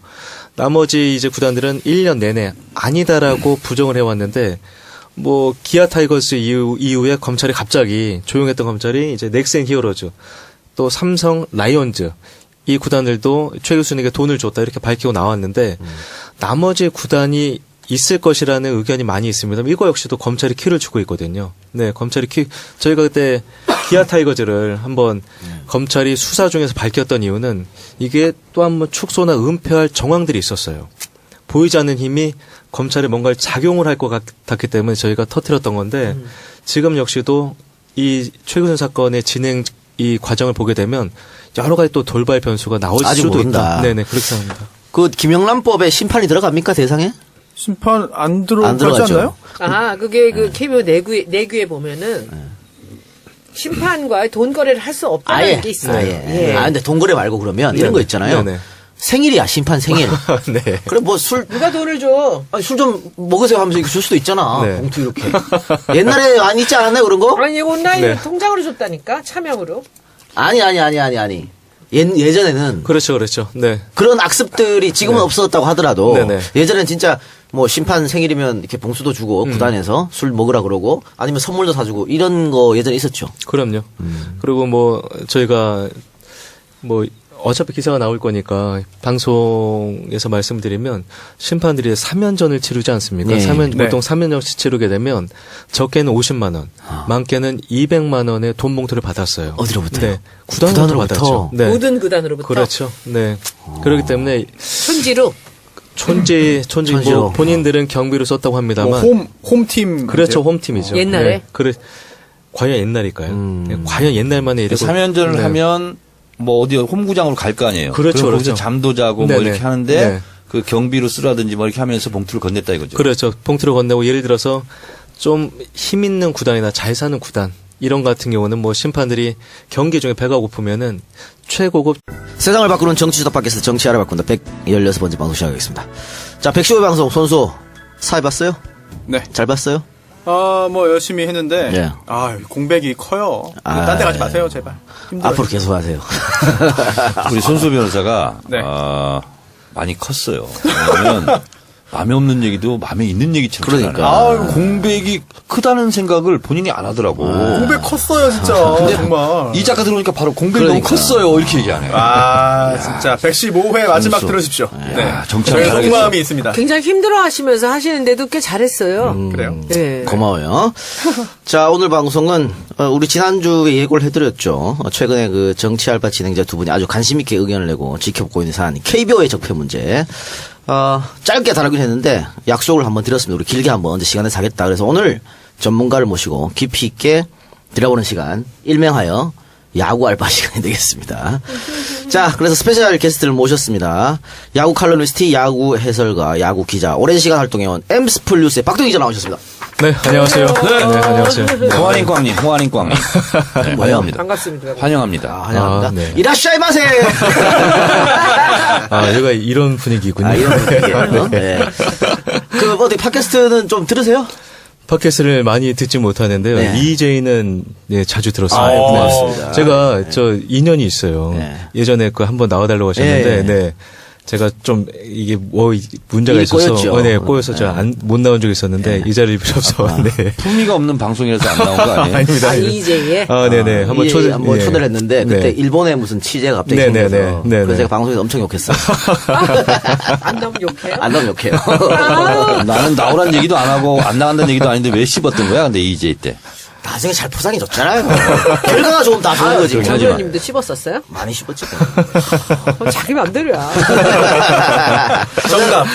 나머지 이제 구단들은 1년 내내 아니다라고 부정을 해왔는데 뭐 기아 타이거스 이후에 검찰이 갑자기 조용했던 검찰이 이제 넥센 히어로즈 또 삼성 라이온즈 이 구단들도 최규순에게 돈을 줬다 이렇게 밝히고 나왔는데 나머지 구단이 있을 것이라는 의견이 많이 있습니다. 이거 역시도 검찰이 키를 주고 있거든요. 네, 검찰이 저희가 그때 기아 타이거즈를 한번 검찰이 수사 중에서 밝혔던 이유는 이게 또 한 번 축소나 은폐할 정황들이 있었어요. 보이지 않는 힘이 검찰에 뭔가를 작용을 할 것 같았기 때문에 저희가 터뜨렸던 건데 지금 역시도 이 최근의 사건의 진행 이 과정을 보게 되면 여러 가지 또 돌발 변수가 나올
아직
수도
모른다.
있다. 네네 그렇게 생각합니다.
그 김영란법에 심판이 들어갑니까 대상에?
심판 안
안
들어가지
들어갔죠.
않나요?
아, 그게 그 KBO 내규에 보면은 심판과 돈 거래를 할 수 없다는 게 있어요.
아예. 아 근데 돈거래 말고 그러면 이런 거 있잖아요.
네네.
생일이야 심판 생일.
네.
그래 뭐 술
누가 돈을 줘?
술 좀 먹으세요 하면서 이렇게 줄 수도 있잖아.
네.
봉투 이렇게. 옛날에 안 있지 않았나요 그런 거?
아니 온라인
네.
통장으로 줬다니까 차명으로.
아니. 예전에는
그렇죠. 네.
그런 악습들이 지금은 없어졌다고 하더라도
네네.
예전엔 진짜 뭐 심판 생일이면 이렇게 봉수도 주고 구단에서 술 먹으라 그러고 아니면 선물도 사주고 이런 거 예전에 있었죠.
그럼요. 그리고 뭐 저희가 뭐 어차피 기사가 나올 거니까 방송에서 말씀드리면 심판들이 3연전을 치르지 않습니까?
네.
보통 3연전씩 치르게 되면 적게는 50만 원, 많게는 200만 원의 돈 봉투를 받았어요.
어디로부터요?
네. 구단으로부터
구단으로부터?
받았죠. 네.
모든 구단으로부터.
그렇죠. 네. 그렇기 때문에
촌지로.
촌지
촌지로.
뭐 본인들은 경비로 썼다고 합니다만
뭐 홈팀.
그렇죠. 홈팀이죠.
옛날에?
네. 그래 과연 옛날일까요? 네. 과연 옛날만에 이렇게
3연전을
네.
하면 뭐 어디 홈구장으로 갈 거 아니에요.
그렇죠,
그럼 거기서
그렇죠.
잠도 자고 뭐
네네.
이렇게 하는데
네.
그 경비로 쓰라든지 뭐 이렇게 하면서 봉투를 건넸다 이거죠.
그렇죠. 봉투를 건네고 예를 들어서 좀 힘 있는 구단이나 잘 사는 구단 이런 같은 경우는 뭐 심판들이 경기 중에 배가 고프면은 최고급
세상을 바꾸는 정치 수다 팟캐스트 정치 알아바꾼다 116번째 방송 시작하겠습니다. 자 115회 방송 손수 사회 봤어요?
네.
잘 봤어요?
뭐 열심히 했는데
예.
공백이 커요.
아,
딴 데 가지 마세요, 제발. 힘들어요.
앞으로 계속 하세요.
우리 손수 변호사가
네.
많이 컸어요. 왜냐면 마음에 없는 얘기도 마음에 있는 얘기처럼
그러니까.
전하네. 공백이 크다는 생각을 본인이 안 하더라고.
공백 컸어요, 진짜. 정말.
이 작가 들어오니까 바로 공백이
그러니까.
너무 컸어요. 이렇게 얘기하네.
진짜 115회 마지막
순수.
들으십시오. 네.
정치
저희
잘하겠어.
속마음이 있습니다.
굉장히 힘들어하시면서 하시는데도 꽤 잘했어요.
그래요.
네.
고마워요. 자, 오늘 방송은 우리 지난주에 예고를 해드렸죠. 최근에 그 정치 알바 진행자 두 분이 아주 관심 있게 의견을 내고 지켜보고 있는 사안, KBO의 적폐 문제. 짧게 다루긴 했는데 약속을 한번 드렸습니다. 우리 길게 한번 언제 시간을 사겠다. 그래서 오늘 전문가를 모시고 깊이 있게 들어보는 시간, 일명하여 야구 알바 시간이 되겠습니다. 자, 그래서 스페셜 게스트를 모셨습니다. 야구 칼럼니스트, 야구 해설가, 야구 기자, 오랜 시간 활동해온 엠스플 뉴스의 박동희 기자 나오셨습니다.
네, 안녕하세요. 네, 안녕하세요.
호환인꽝님. 네, 환영합니다.
반갑습니다.
환영합니다.
환영합니다.
네.
이라시아이 마세!
여기가 이런 분위기군요.
이런 분위기예요. 네. 그, 어디 팟캐스트는 좀 들으세요?
팟캐스트를 많이 듣지 못하는데요.
네.
EJ는 네, 자주 들었어요.
아, 고맙습니다.
제가 저 인연이 있어요.
네.
예전에 그 한번 나와달라고 하셨는데,
네.
네. 제가 좀 이게 뭐 문제가
일이
있어서,
꼬였죠.
네, 꼬여서 제가 못 나온 적이 있었는데 이 자리를 빌어서, 네.
품위가 없는 방송이라서 안 나온 거 아니에요?
아닙니다.
아, 이제예.
네네. 한번
한번
예.
초대를 했는데 그때
네.
일본에 무슨 취재가 갑자기
네네네.
생겨서
네네.
그래서 제가 방송에서 엄청 욕했어요.
안 나오면 욕해요?
안 나오면 욕해요.
나는 나오란 얘기도 안 하고 안 나간다는 얘기도 아닌데 왜 씹었던 거야? 근데 EJ 때.
나중에 잘 포장이 좋잖아요. 결과가 좋으면 다 좋은 거지.
그렇죠.
뭐.
정조님도 씹었었어요?
많이 씹었지.
자기 맘대로야.
정답.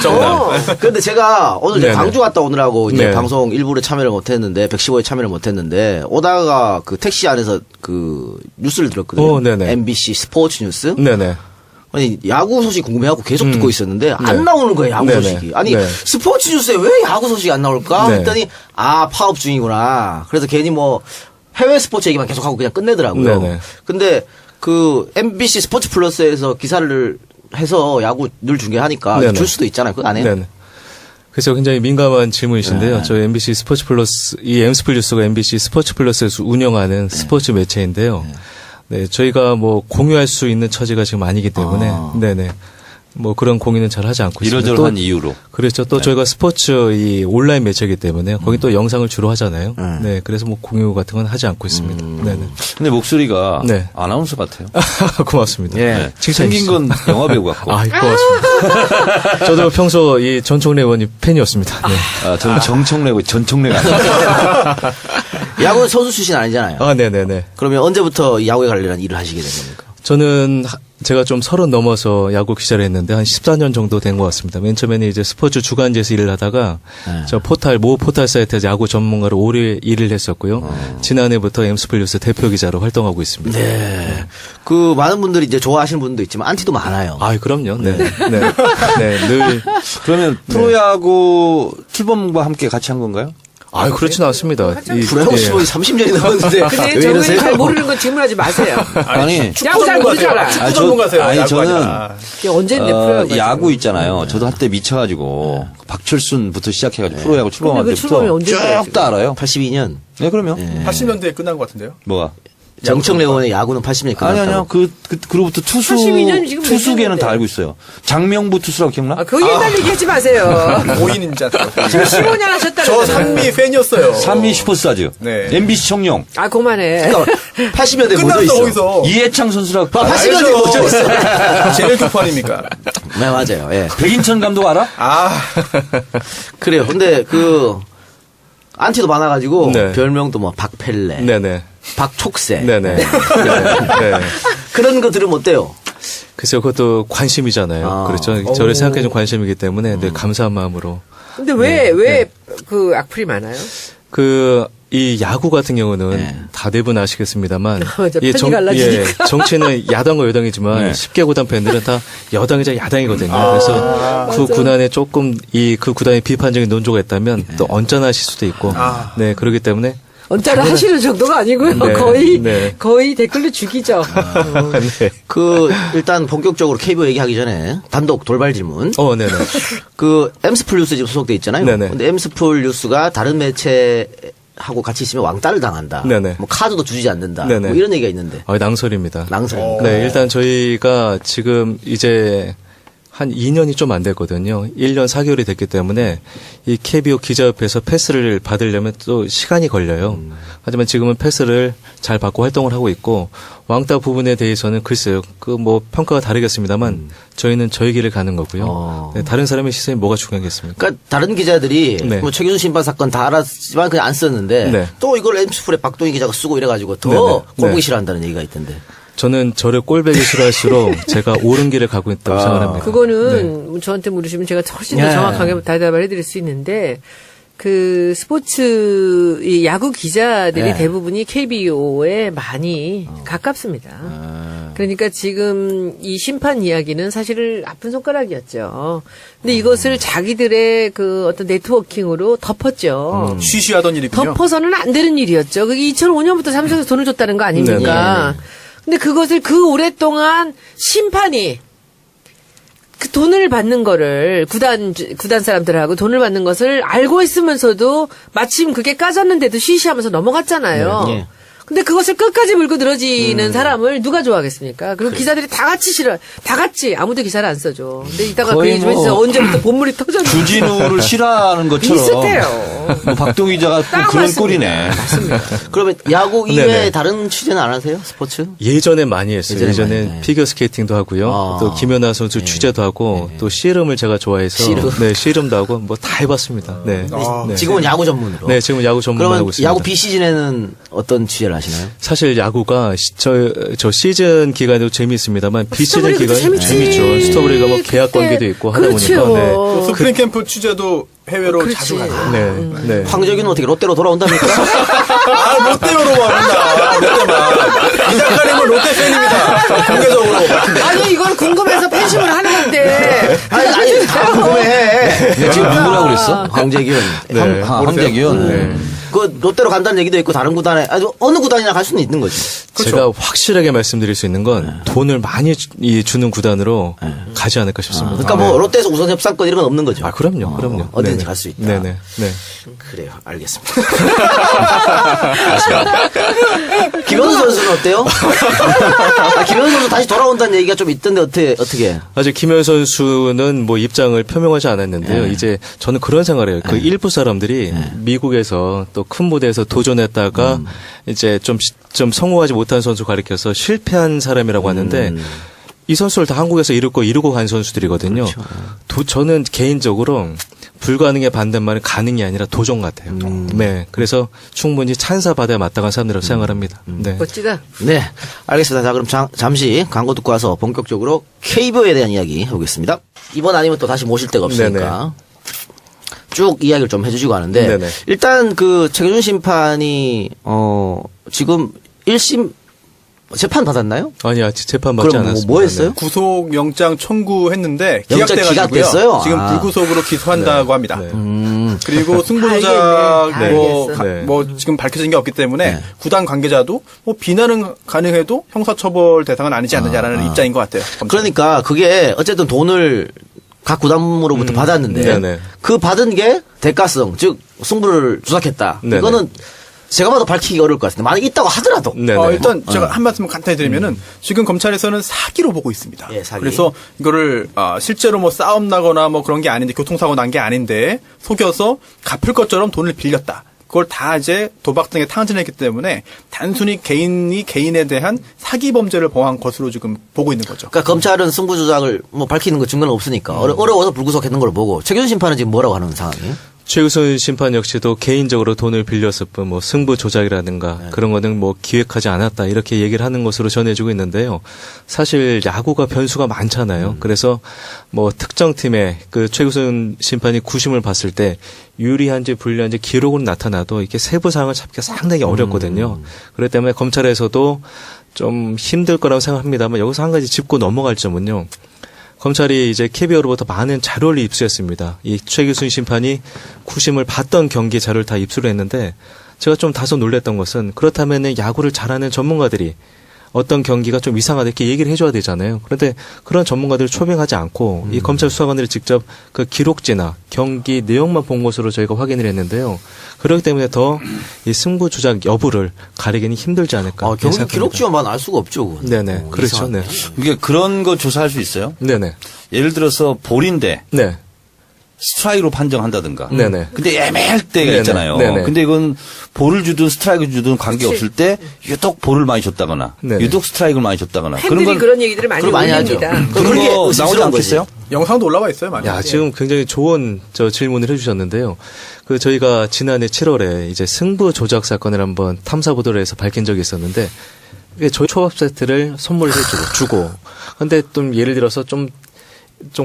근데 제가 오늘 이제
네네.
광주 갔다 오느라고 이제
네.
방송 일부에 참여를 못했는데 115에 참여를 못했는데 오다가 그 택시 안에서 그 뉴스를 들었거든요.
네네.
MBC 스포츠 뉴스.
네네.
아니 야구 소식 궁금해하고 계속 듣고 있었는데 안 나오는 거예요 야구
네네.
소식이. 아니
네.
스포츠 뉴스에 왜 야구 소식이 안 나올까
네.
했더니 파업 중이구나. 그래서 괜히 뭐 해외 스포츠 얘기만 계속하고 그냥 끝내더라고요.
네네.
근데 그 MBC 스포츠 플러스에서 기사를 해서 야구 늘 중계하니까
네네.
줄 수도 있잖아요. 그거 안 해요?
네네. 그래서 굉장히 민감한 질문이신데요.
네.
저희 MBC 스포츠 플러스, 이 엠스플 뉴스가 MBC 스포츠 플러스에서 운영하는 스포츠 매체인데요. 네, 저희가 뭐 공유할 수 있는 처지가 지금 아니기 때문에, 네네. 뭐 그런 공유는 잘 하지 않고 있습니다.
이러저러한 이유로.
그렇죠. 또 저희가 스포츠 이 온라인 매체이기 때문에 거기 또 영상을 주로 하잖아요. 네. 그래서 뭐 공유 같은 건 하지 않고 있습니다. 네네.
근데 목소리가
네.
아나운서 같아요.
고맙습니다.
네. 생긴 건 영화 배우 같고.
아, 고맙습니다. 저도 평소 이 전총래 의원님 팬이었습니다. 네.
아, 저는 정청래고 전청래가 아니에요.
야구 선수 출신 아니잖아요.
아, 네네네.
그러면 언제부터 야구에 관련한 일을 하시게 된 겁니까?
저는 제가 좀 30 넘어서 야구 기자를 했는데 한 14년 정도 된 것 같습니다. 맨 처음에는 이제 스포츠 주간지에서 일을 하다가 저 모 포탈 사이트에서 야구 전문가로 오래 일을 했었고요. 지난해부터 엠스플 뉴스 대표 기자로 활동하고 있습니다.
네. 그 많은 분들이 이제 좋아하시는 분도 있지만 안티도 많아요.
아, 그럼요. 네. 네. 네. 늘
그러면 프로야구 출범과 함께 같이 한 건가요?
아, 그렇지는 않습니다.
프로야구 시범이 30년이 넘었는데
근데
왜
저분이
이러세요?
잘 모르는 건 질문하지 마세요.
아니,
야구 잘 모르잖아.
축구 전문가세요.
아니,
야구
저는
아니라.
이게 언제인데 프로야구.
야구 있잖아요. 저도 한때 미쳐가지고 박철순부터 시작해가지고 프로야구
근데 그 출범이
출범할
언제
때부터
돼요,
쭉 다 알아요.
82년.
네, 그럼요.
80년대에 끝난 것 같은데요.
뭐가?
정청래 의원의 야구는 80년에 끝났다고.
아니요. 그로부터
82년 지금
투수계는
몇
다 알고 있어요. 장명부 투수라고 기억나?
아, 그 옛날 얘기하지 마세요.
5인인자.
지금 15년 하셨다는
저 산미 팬이었어요.
산미 슈퍼스타즈.
네.
MBC 청룡.
아, 그만해.
80년대 뭐죠
끝났어,
있어?
거기서.
이해창 선수라고.
80년대 뭐죠 있어?
제일 교포 아닙니까?
네, 맞아요. 예.
백인천 감독 알아?
아,
그래요. 근데 그 안티도 많아가지고
네.
별명도 뭐 박펠레,
네네.
박촉새
네네. 네. 네.
그런 거 들으면 어때요?
글쎄요, 그것도 관심이잖아요.
아.
그렇죠. 저를 생각해준 관심이기 때문에 늘 감사한 마음으로.
근데 왜 그 악플이 많아요?
이 야구 같은 경우는
네.
다 대부분 아시겠습니다만
맞아,
이
편이 갈라지니까.
정치는 야당과 여당이지만
네.
10개 구단 팬들은 다 여당이자 야당이거든요. 그래서 그 구단에 조금 그 구단에 비판적인 논조가 있다면 또 언짢아하실 수도 있고 네 그렇기 때문에
언짢아 하시는 정도가 아니고요.
네,
거의 댓글로 죽이죠.
네.
그 일단 본격적으로 KBO 얘기하기 전에 단독 돌발 질문.
네네.
그 엠스플 뉴스 지금 소속돼 있잖아요.
네네.
근데 엠스플 뉴스가 다른 매체하고 같이 있으면 왕따를 당한다.
네네.
뭐 카드도 주지 않는다.
네네.
뭐 이런 얘기가 있는데.
낭설입니다.
낭설.
네, 일단 저희가 지금 이제 한 2년이 좀 안 됐거든요. 1년 4개월이 됐기 때문에 이 KBO 기자협회에서 패스를 받으려면 또 시간이 걸려요. 하지만 지금은 패스를 잘 받고 활동을 하고 있고 왕따 부분에 대해서는 글쎄요. 그 뭐 평가가 다르겠습니다만 저희는 저희 길을 가는 거고요. 네, 다른 사람의 시선이 뭐가 중요하겠습니까?
그러니까 다른 기자들이
네.
뭐 최규순 심판 사건 다 알았지만 그냥 안 썼는데
네.
또 이걸 엠스플에 박동희 기자가 쓰고 이래가지고 더
네네.
꼴보기
네.
싫어한다는 얘기가 있던데.
저는 저를 꼴배기 싫어할수록 제가 옳은 길을 가고 있다고 생각합니다.
그거는 저한테 물으시면 제가 훨씬 더
네.
정확하게 대답을 해드릴 수 있는데 그 스포츠 이 야구 기자들이
네.
대부분이 KBO에 많이 가깝습니다. 그러니까 지금 이 심판 이야기는 사실 아픈 손가락이었죠. 근데 이것을 자기들의 그 어떤 네트워킹으로 덮었죠.
쉬쉬하던 일이군요.
덮어서는 안 되는 일이었죠. 그게 2005년부터 삼성에서 돈을 줬다는 거 아닙니까? 근데 그것을 그 오랫동안 심판이 그 돈을 받는 거를 구단 사람들하고 돈을 받는 것을 알고 있으면서도 마침 그게 까졌는데도 쉬쉬하면서 넘어갔잖아요.
네, 네.
근데 그것을 끝까지 물고 늘어지는 사람을 누가 좋아하겠습니까? 그리고 기자들이 다 같이 다 같이 아무도 기사를 안 써줘. 근데 이따가 그
거의
얘기 좀
뭐
해주세요. 언제부터 본물이 터졌는지.
주진우를 싫어하는 것처럼.
비슷해요.
뭐 박동희 기자가 또
딱
그런
맞습니다.
꼴이네.
그러면 야구 이외에
네네.
다른 취재는 안 하세요? 스포츠?
예전에 많이 했어요.
예전에
예전에
많이, 네.
피겨 스케이팅도 하고요.
아.
또 김연아 선수 취재도 하고 또 씨름을 제가 좋아해서
씨름.
네, 씨름도 하고 뭐 다 해봤습니다. 네. 네.
지금은 야구 전문으로.
네, 지금 야구 전문을
그러면
하고 있습니다.
야구 비시즌에는 어떤 취재를 하시나요?
사실 야구가 저 시즌 기간에도 재미있습니다만 비시즌
스토브리그도
기간
재밌지.
재밌죠. 스토브리가 뭐 계약 관계도 있고 하다
그렇죠.
보니까 네.
또 스프링 캠프 취재도 해외로
그렇지.
자주 가요.
네. 네.
황재균은 어떻게 롯데로 돌아온답니까?
아, 롯데로 와, 맨날. 롯데만. 이 작가님은 롯데 팬입니다. 공개적으로.
아니 이걸 궁금해서 팬심을 하는 건데.
아니, 다 궁금해.
지금 누구라고 그랬어?
황재균.
네.
황재균.
네.
그 롯데로 간다는 얘기도 있고 다른 구단에 아니 어느 구단이나 갈 수는 있는 거죠.
제가 확실하게 말씀드릴 수 있는 건 돈을 많이 주는 구단으로 가지 않을까 싶습니다.
그러니까 뭐 롯데에서 우선 협상권 이런 건 없는 거죠.
아, 그럼요.
어디든지
네네.
갈 수 있다.
네네. 네.
그래요. 알겠습니다. 김현수 선수는 어때요? 김현수 선수 다시 돌아온다는 얘기가 좀 있던데 어떻게?
아직 김현 선수는 뭐 입장을 표명하지 않았는데요. 이제 저는 그런 생각을 해요. 그 일부 사람들이 미국에서 또 큰 무대에서 도전했다가 이제 좀 성공하지 못한 선수 가리켜서 실패한 사람이라고 하는데 이 선수를 다 한국에서 이루고 간 선수들이거든요. 저는 개인적으로 불가능의 반대말은 가능이 아니라 도전 같아요. 네. 그래서 충분히 찬사받아야 마땅한 사람이라고 생각을 합니다. 네.
멋지다.
네, 알겠습니다. 자, 그럼 잠시 광고 듣고 와서 본격적으로 KBO에 대한 이야기 해보겠습니다. 이번 아니면 또 다시 모실 데가 없으니까 쭉 이야기를 좀 해주시고 하는데
네네.
일단 그 최규준 심판이 지금 1심 재판 받았나요?
아니, 아직 재판 받지
그럼
않았습니다.
뭐 했어요?
구속영장 청구했는데
영장
기각돼가지고요.
기각됐어요?
지금
아.
불구속으로 기소한다고 합니다.
네.
그리고 승부조작
다
뭐,
알겠어.
네.
뭐 지금 밝혀진 게 없기 때문에 구단 관계자도 뭐 비난은 가능해도 형사처벌 대상은 아니지 않느냐라는 입장인 것 같아요. 검찰.
그러니까 그게 어쨌든 돈을 각 구단으로부터 받았는데
네네.
그 받은 게 대가성 즉 승부를 조작했다.
네네.
이거는 제가 봐도 밝히기 어려울 것 같은데 만약 있다고 하더라도
네네.
일단 제가 한 말씀 간단히 드리면은 지금 검찰에서는 사기로 보고 있습니다.
예, 사기.
그래서 이거를 실제로 뭐 싸움 나거나 뭐 그런 게 아닌데 교통사고 난 게 아닌데 속여서 갚을 것처럼 돈을 빌렸다. 그걸 다 이제 도박 등에 탕진했기 때문에 단순히 개인이 개인에 대한 사기 범죄를 범한 것으로 지금 보고 있는 거죠.
그러니까 검찰은 승부 조작을 뭐 밝히는 거 증거는 없으니까 어려워서 불구속했는 걸 보고 최규준 심판은 지금 뭐라고 하는 상황이에요?
최우선 심판 역시도 개인적으로 돈을 빌렸을 뿐 뭐 승부 조작이라든가 그런 거는 뭐 기획하지 않았다 이렇게 얘기를 하는 것으로 전해지고 있는데요. 사실 야구가 변수가 많잖아요. 그래서 뭐 특정 팀의 그 최우선 심판이 구심을 봤을 때 유리한지 불리한지 기록으로 나타나도 이렇게 세부 사항을 잡기가 상당히 어렵거든요. 그렇기 때문에 검찰에서도 좀 힘들 거라고 생각합니다만 여기서 한 가지 짚고 넘어갈 점은요. 검찰이 이제 KBO로부터 많은 자료를 입수했습니다. 이 최규순 심판이 구심을 봤던 경기 자료를 다 입수를 했는데 제가 좀 다소 놀랐던 것은 그렇다면 야구를 잘하는 전문가들이 어떤 경기가 좀 이상하다 이렇게 얘기를 해줘야 되잖아요. 그런데 그런 전문가들을 초빙하지 않고 이 검찰 수사관들이 직접 그 기록지나 경기 내용만 본 것으로 저희가 확인을 했는데요. 그렇기 때문에 더 이 승부 조작 여부를 가리기는 힘들지 않을까.
경기
생각합니다.
기록지만 알 수가 없죠. 그건.
네네. 그렇죠.
이상하네.
네.
이게 그런 거 조사할 수 있어요?
네네.
예를 들어서 볼인데
네.
스트라이크로 판정한다든가.
네네.
근데 애매할 때가
네네.
있잖아요.
네네.
근데 이건 볼을 주든 스트라이크를 주든 관계없을 때 유독 볼을 많이 줬다거나
네네.
유독 스트라이크를 많이 줬다거나
팬들이 그런 얘기들을 많이
그거 많이 하죠.
올립니다.
그런
그게
거 나오지
의심스러운 거지.
않겠어요?
영상도 올라와 있어요, 많이.
야, 지금 굉장히 좋은 질문을 해주셨는데요. 그 저희가 지난해 7월에 이제 승부 조작 사건을 한번 탐사 보도를 해서 밝힌 적이 있었는데 이게 저희 초밥 세트를 선물을 주고. 근데 좀 예를 들어서 좀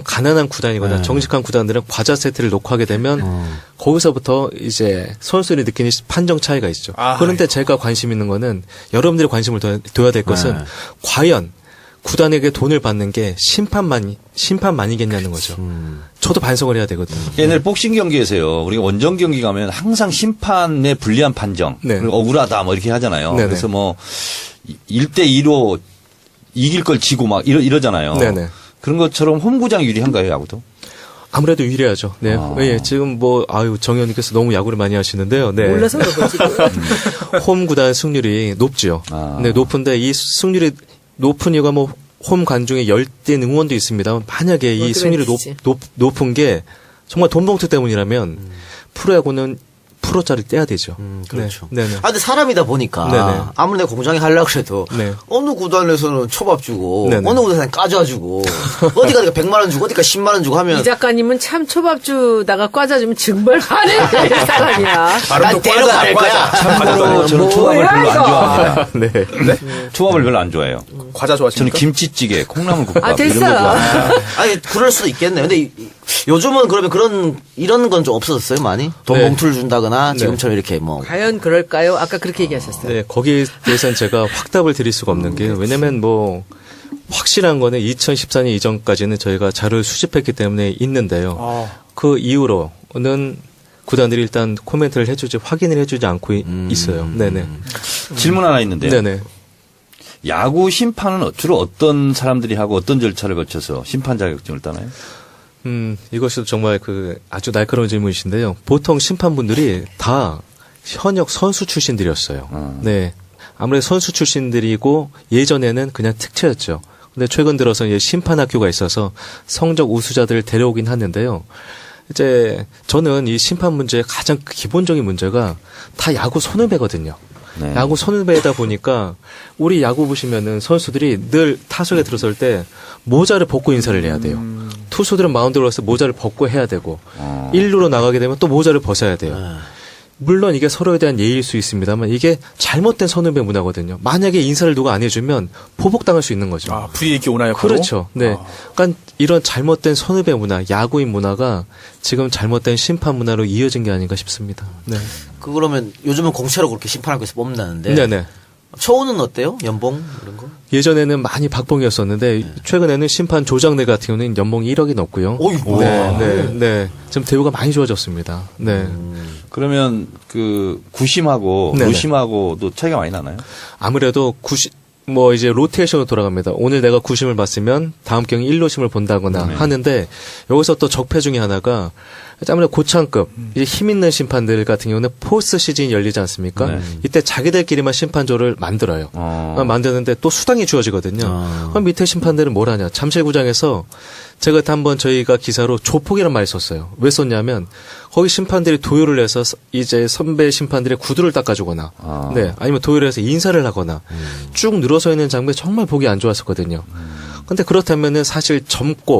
가난한 구단이거나 정직한 구단들은 과자 세트를 놓고 하게 되면 거기서부터 이제 선수들이 느끼는 판정 차이가 있죠. 그런데 제가 관심 있는 거는 여러분들이 관심을 둬야 될 것은 과연 구단에게 돈을 받는 게 심판만이겠냐는 거죠. 저도 반성을 해야 되거든요.
옛날 복싱 경기에서요. 우리가 원정 경기 가면 항상 심판의 불리한 판정,
네.
그리고 억울하다 뭐 이렇게 하잖아요.
네네.
그래서 뭐 1대2로 이길 걸 지고 막 이러잖아요.
네네.
그런 것처럼 홈구장 유리한가요, 야구도?
아무래도 유리하죠. 네. 예, 지금 정 의원님께서 너무 야구를 많이 하시는데요. 네.
몰라서 그런 거지.
홈 구단 승률이 높죠. 네, 높은데 이 승률이 높은 이유가 뭐 홈 관중의 열띤 응원도 있습니다. 만약에 이 승률이 높은 게 정말 돈 봉투 때문이라면 프로야구는 프로짜리 떼야 되죠.
그렇죠.
네. 네네.
근데 사람이다 보니까
네네.
아무리 내가 공장에 하려고 해도
네.
어느 구단에서는 초밥 주고
네네.
어느 구단에서는 까줘주고 어디가 100만 원 주고 어디가 10만 원 주고 하면
이 작가님은 참 초밥 주다가 과자 주면 정말 화낼 사람이야.
난 데려갈 거야.
참고로 저는
뭐야,
초밥을 별로
이거?
안 좋아합니다.
네.
초밥을 별로 안 좋아해요.
과자
저는
좋아하십니까?
김치찌개, 콩나물국밥
아,
이런 거
됐어요.
좋아해요.
아니 그럴 수도 있겠네. 근데 요즘은 그러면 이런 건 좀 없어졌어요 많이? 돈
네.
봉투를 준다거나 지금처럼 이렇게 뭐
과연 그럴까요? 아까 그렇게 얘기하셨어요.
네, 거기에 대해서는 제가 확답을 드릴 수가 없는 게요. 왜냐면 뭐 확실한 거는 2014년 이전까지는 저희가 자료를 수집했기 때문에 있는데요. 그 이후로는 구단들이 일단 코멘트를 확인을 해주지 않고 있어요. 네네.
질문 하나 있는데요.
네네.
야구 심판은 주로 어떤 사람들이 하고 어떤 절차를 거쳐서 심판 자격증을 따나요?
이것이 정말 아주 날카로운 질문이신데요. 보통 심판분들이 다 현역 선수 출신들이었어요. 네. 아무래도 선수 출신들이고 예전에는 그냥 특채였죠. 근데 최근 들어서 이제 심판학교가 있어서 성적 우수자들을 데려오긴 하는데요. 이제 저는 이 심판 문제의 가장 기본적인 문제가 다 야구 손해배거든요.
네.
야구 손해배다 보니까 우리 야구 보시면은 선수들이 늘 타석에 들어설 때 모자를 벗고 인사를 해야 돼요. 투수들은 마운드로 가서 모자를 벗고 해야 되고 1루로 나가게 되면 또 모자를 벗어야 돼요. 물론 이게 서로에 대한 예의일 수 있습니다만 이게 잘못된 선후배 문화거든요. 만약에 인사를 누가 안 해주면 보복당할 수 있는 거죠.
아, 불이익이 오나요? 바로?
그렇죠. 네. 그러니까 이런 잘못된 선후배 문화, 야구인 문화가 지금 잘못된 심판 문화로 이어진 게 아닌가 싶습니다. 네.
그러면 요즘은 공채로 그렇게 심판학교에서 뽑는다는데.
네네.
처우는 어때요? 연봉 이런 거?
예전에는 많이 박봉이었었는데 최근에는 심판 조장내 같은 경우는 연봉이 1억이 넘고요.
어이구.
네. 지금 대우가 많이 좋아졌습니다. 네.
그러면 구심하고
네네.
노심하고도 차이가 많이 나나요?
아무래도 이제 로테이션으로 돌아갑니다. 오늘 내가 9심을 봤으면 다음 경기 1로심을 본다거나 하는데 여기서 또 적폐 중에 하나가 아무래도 고창급 이제 힘 있는 심판들 같은 경우는 포스트 시즌이 열리지 않습니까?
네.
이때 자기들끼리만 심판조를 만들어요. 만드는데 또 수당이 주어지거든요. 그럼 밑에 심판들은 뭘 하냐? 잠실구장에서 제가 그때 한번 저희가 기사로 조폭이란 말을 썼어요. 왜 썼냐면 거기 심판들이 도요를 해서 이제 선배 심판들의 구두를 닦아주거나 네, 아니면 도요를 해서 인사를 하거나 쭉 늘어서 있는 장면이 정말 보기 안 좋았었거든요. 근데 그렇다면은 사실 젊고